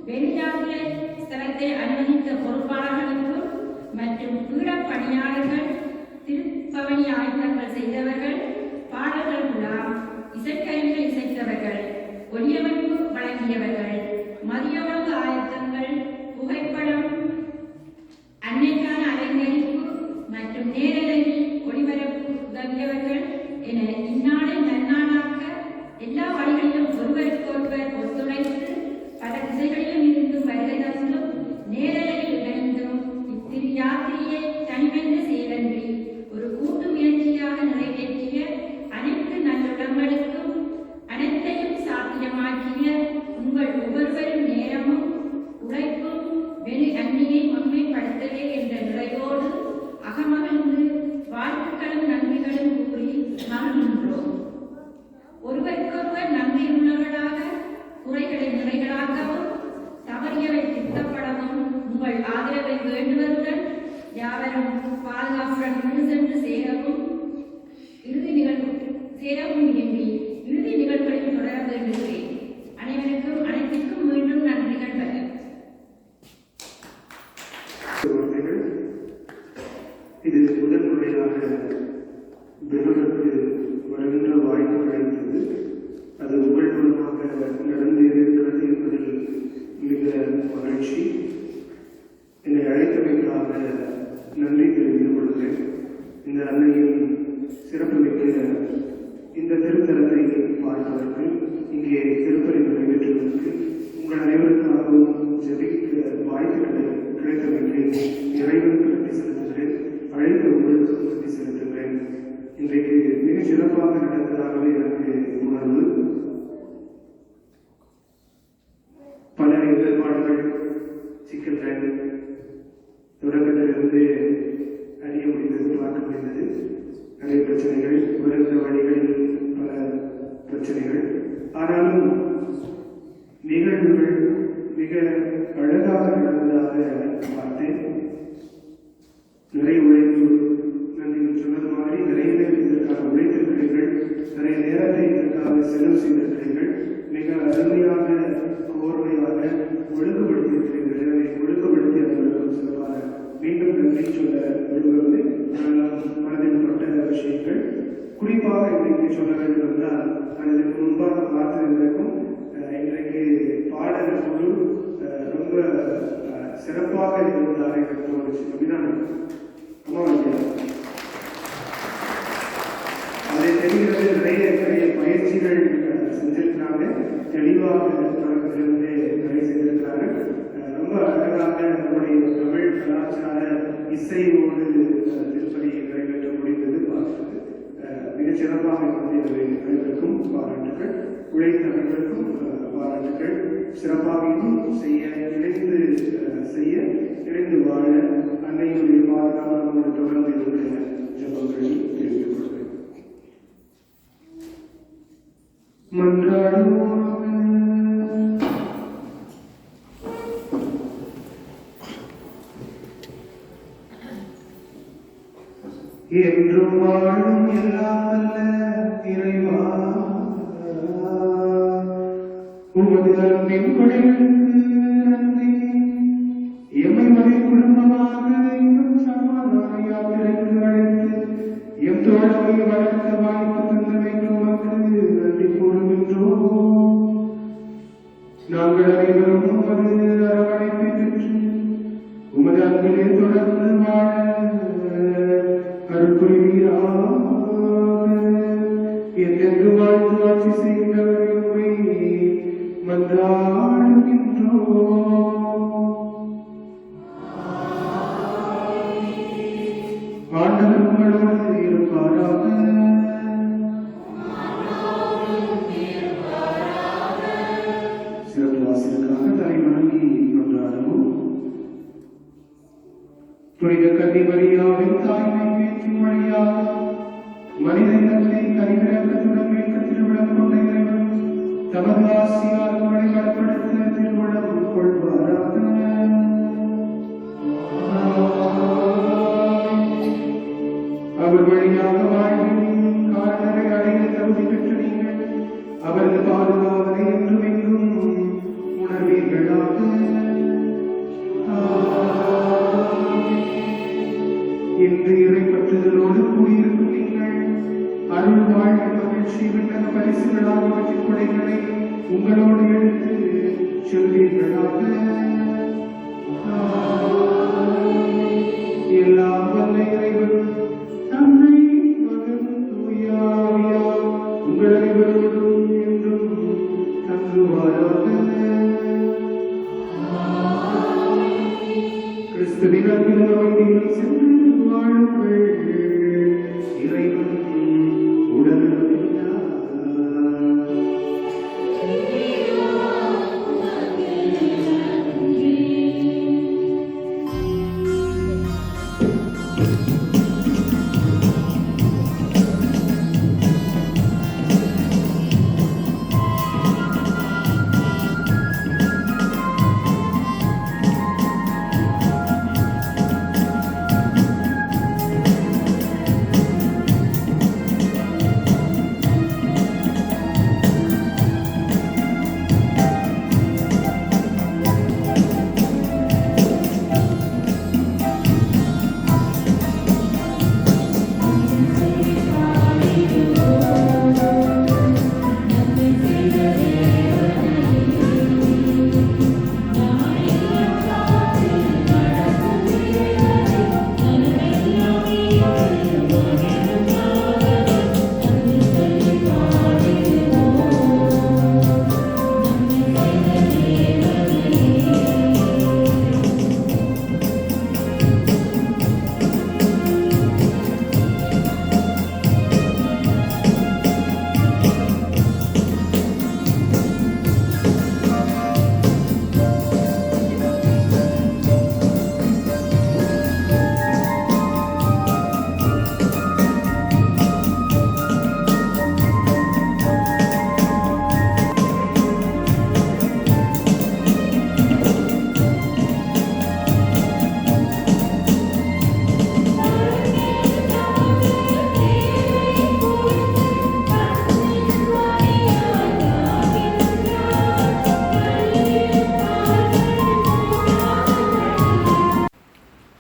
வெளியாகிய ஸ்தலத்தை அனுமதித்த பொறுப்பாளர்களுக்கும் மற்றும் பீடப் பணியாளர்கள், திருப்பவனி ஆயத்தங்கள் செய்தவர்கள், பாடல்கள் குழாம், இசைக்கருவிகள் இசைத்தவர்கள், ஒலியமைப்பு வழங்கியவர்கள், மதிய உணவு ஆயத்தங்கள், புகைப்படம், அன்னைக்கான அலங்கரிப்பு மற்றும் நேரலையில் ஒளிபரப்பு உதவியவர்கள் என இந்நாளை நன்னாளாக்க எல்லா வழிகளிலும் ஒருவருக்கொருவர் ஒத்துழைத்து பல திசைகளிலும் இருந்து வருகை தந்தும் நேரலையில் இணைந்தும் இத்திரு யாத்திரையை தனிமைந்த செயலன்றி ஒரு கூட்டு முயற்சியாக நிறைவேற்றிய அனைத்து நல்லுடங்களுக்கும் அனைத்தையும் சாத்தியமாக்கிய உங்கள் ஒவ்வொருவரும் நேரமும் உழைப்பும் வெளி அன்னியை மகிமைப்படுத்தவே என்ற நிறைவோடு அகமகிழ்ந்து வாழ்த்துக்களும் நன்றிகளும் கூறி மகிழ்கின்றோம். ஒருவருக்கொருவர் நன்றியுள்ளவர்களாக குறைகளை நிறைகளாகவும் தவறியவை திருத்தப்படவும் உங்கள் ஆதரவை வேண்டுவதுடன் யாவரும் பாதுகாப்புடன் கொண்டு சென்று சேரவும் விரும்பி இறுதி நிகழ்வுகளில் தொடர வேண்டுகிறேன். அனைத்திற்கும் மீண்டும் நன்றிகள் பல. இது முதல் முறையாக பெருமனுக்கு வருகின்ற வாய்ப்பு கிடைத்தது. அது உங்கள் மூலமாக நடந்திருக்கிறது என்பதில் மிக மகிழ்ச்சி. என்னை அழைத்தமைக்காக நன்றி தெரிவித்துக் கொள்கிறேன். இந்த அன்னையின் சிறப்புமிக்க இந்த திருத்தலத்தை பார்ப்பதற்கு, இங்கே திருப்பலி நிறைவேற்றுவதற்கு உங்கள் அனைவருக்காகவும் ஜெபிக்க வாய்ப்பு கிடைத்தமைக்கு இறைவனுக்கு நன்றி செலுத்துகிறேன். அழைத்த உங்களுக்கு நன்றி செலுத்துகிறேன். இன்றைக்கு மிக சிறப்பாக நடந்ததாகவே எனக்கு உணர்வு. பல இடர்பாடுகள், சிக்கல்கள் தொடக்கத்திலிருந்து அறிய முடிந்தது, பார்க்க முடிந்தது. நிறைய பிரச்சனைகள், வருகிற வழிகளில் பல பிரச்சனைகள். ஆனாலும் நிகழ்வுகள் மிக அழகாக நடந்ததாக பார்த்தேன். நிறைய உழைப்பு, நீங்கள் சொன்னது மாதிரி நிறைய பேர் இதற்காக உழைத்திருக்கிறீர்கள், நிறைய நேரத்தை இதற்காக செலவு செய்திருக்கிறீர்கள், மிக அருமையாக கோர்வையாக ஒழுங்குபடுத்தியிருக்கிறீர்கள். எனவே ஒழுங்குபடுத்தி அவர்களுக்கும் சிறப்பாக மீண்டும் நன்றி சொல்ல விரும்புவது மனதில் பட்ட விஷயங்கள். குறிப்பாக இன்றைக்கு சொல்ல வேண்டும் என்றால், அதற்கு முன்பாக பார்த்திருந்திருக்கும் இன்றைக்கு பாடல் குழு ரொம்ப சிறப்பாக இருந்தார் எனக்கு தோணுச்சு. அப்படிதான் அதை தெரிகிறது. நிறைய பயிற்சிகள் செஞ்சிருக்கிறாங்க. தெளிவாக தொடக்கத்திலிருந்தே நிறைய செய்திருக்கிறார்கள். ரொம்ப அழகாக நம்முடைய தமிழ் கலாச்சார இசையோடு திருப்பதி நிறைவேற்ற முடிந்தது. பார்த்தது மிகச் சிறப்பாக இருந்தது. அனைவருக்கும் பாராட்டுகள், உழைத்த அனைவருக்கும் பாராட்டுகள். சிறப்பாக இணைந்து வாழ அன்னையுடைய பாதுகாப்பு தொடர்ந்து இருக்கிற ஜபங்களை தெரிவித்துக் கொள்கிறேன். மன்றாடுவோம். என்றும் வாழும் எல்லாம் இறைவா, உமது அன்பின் கொடைகளுக்கு நன்றி. எம்மை மறை குடும்பமாக இன்னும் சமாதான யாத்திரைக்கு அழைத்து எம் தோழமை வளர்க்க வாய்ப்பு தந்தமைக்கு உமக்கு நன்றி கூறுகின்றோம். நாங்கள் அனைவரும் உமது அரவணைப்பை பெற்று உமது அன்பிலே தொடர்ந்து வாழ அருள்புரிவீராக. என்றென்று வாழ்ந்து ஆட்சி செய்கின்றவரை உம்மை மன்றாடுகின்றோம். ஆண்டவர் உங்களோடு இருப்பாராக. கன்னிமரியாவின் தாய்மை பேச்சின் வழியாக மனித இனத்தை கனிவிரக்கத்துடன் மீட்க திருவிழம் கொண்ட இறைவன் தமது ஆசியால் உங்களை வளப்படுத்த திருவிழம் கொள்வாராக. அவர் வழியாக வாழ்வின் காரணரை அடைய தகுதி பெற்ற நீங்கள் அவரது பாதுகாவலை என்றும் எங்கும் உணர்வீர்களாக. இன்று இறைப்பற்றுதலோடு கூடியிருக்கும் நீங்கள் அருள் வாழ்க்கை மகிழ்ச்சி விண்ணக பரிசுகள் ஆகியவற்றின் கொடைகளை உங்களோடு எடுத்து செல்வீர்களாக. எல்லாம் வல்ல இறைவன் தந்தை மகன் தூய ஆவியார் உங்கள் அனைவரோடும் என்றும் தங்குவாராக. கிறிஸ்துவின் அன்பின் அமைதியில் சென்று வாழுங்கள். இறைவன் உடனிருக்கிறார்.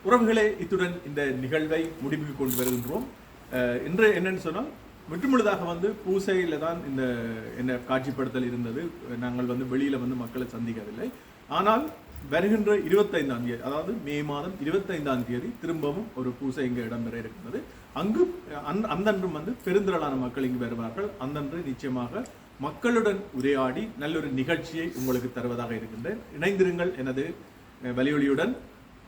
உறவுகளே, இத்துடன் இந்த நிகழ்வை முடிவுக்கு கொண்டு வருகின்றோம். இன்று என்னன்னு சொன்னால் முற்றுமுழுதாக பூசையில தான் இந்த என்ன காட்சிப்படுத்தல் இருந்தது. நாங்கள் வெளியில மக்களை சந்திக்கவில்லை. ஆனால் வருகின்ற 25ஆம் தேதி, அதாவது மே மாதம் 25ஆம் தேதி திரும்பவும் ஒரு பூசை இங்கு இடம்பெற இருக்கிறது. அங்கு அந்தன்றும் பெருந்திரளான மக்கள் இங்கு வருவார்கள். அந்தன்று நிச்சயமாக மக்களுடன் உரையாடி நல்லொரு நிகழ்ச்சியை உங்களுக்கு தருவதாக இருக்கின்றேன். இணைந்திருங்கள் எனது வலியொலியுடன்.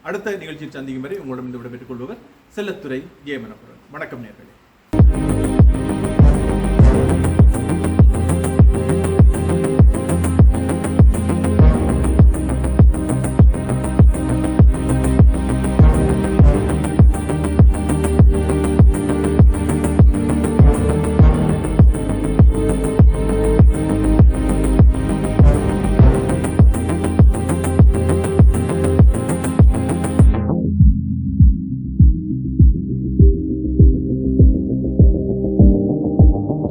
அடுத்த நிகழ்ச்சியில் சந்திக்கும் வரை உங்களிடம் விடைபெற்றுக் கொள்பவர் செல்லத்துறை ஜெயமனபுரன். வணக்கம் நேயர்களே.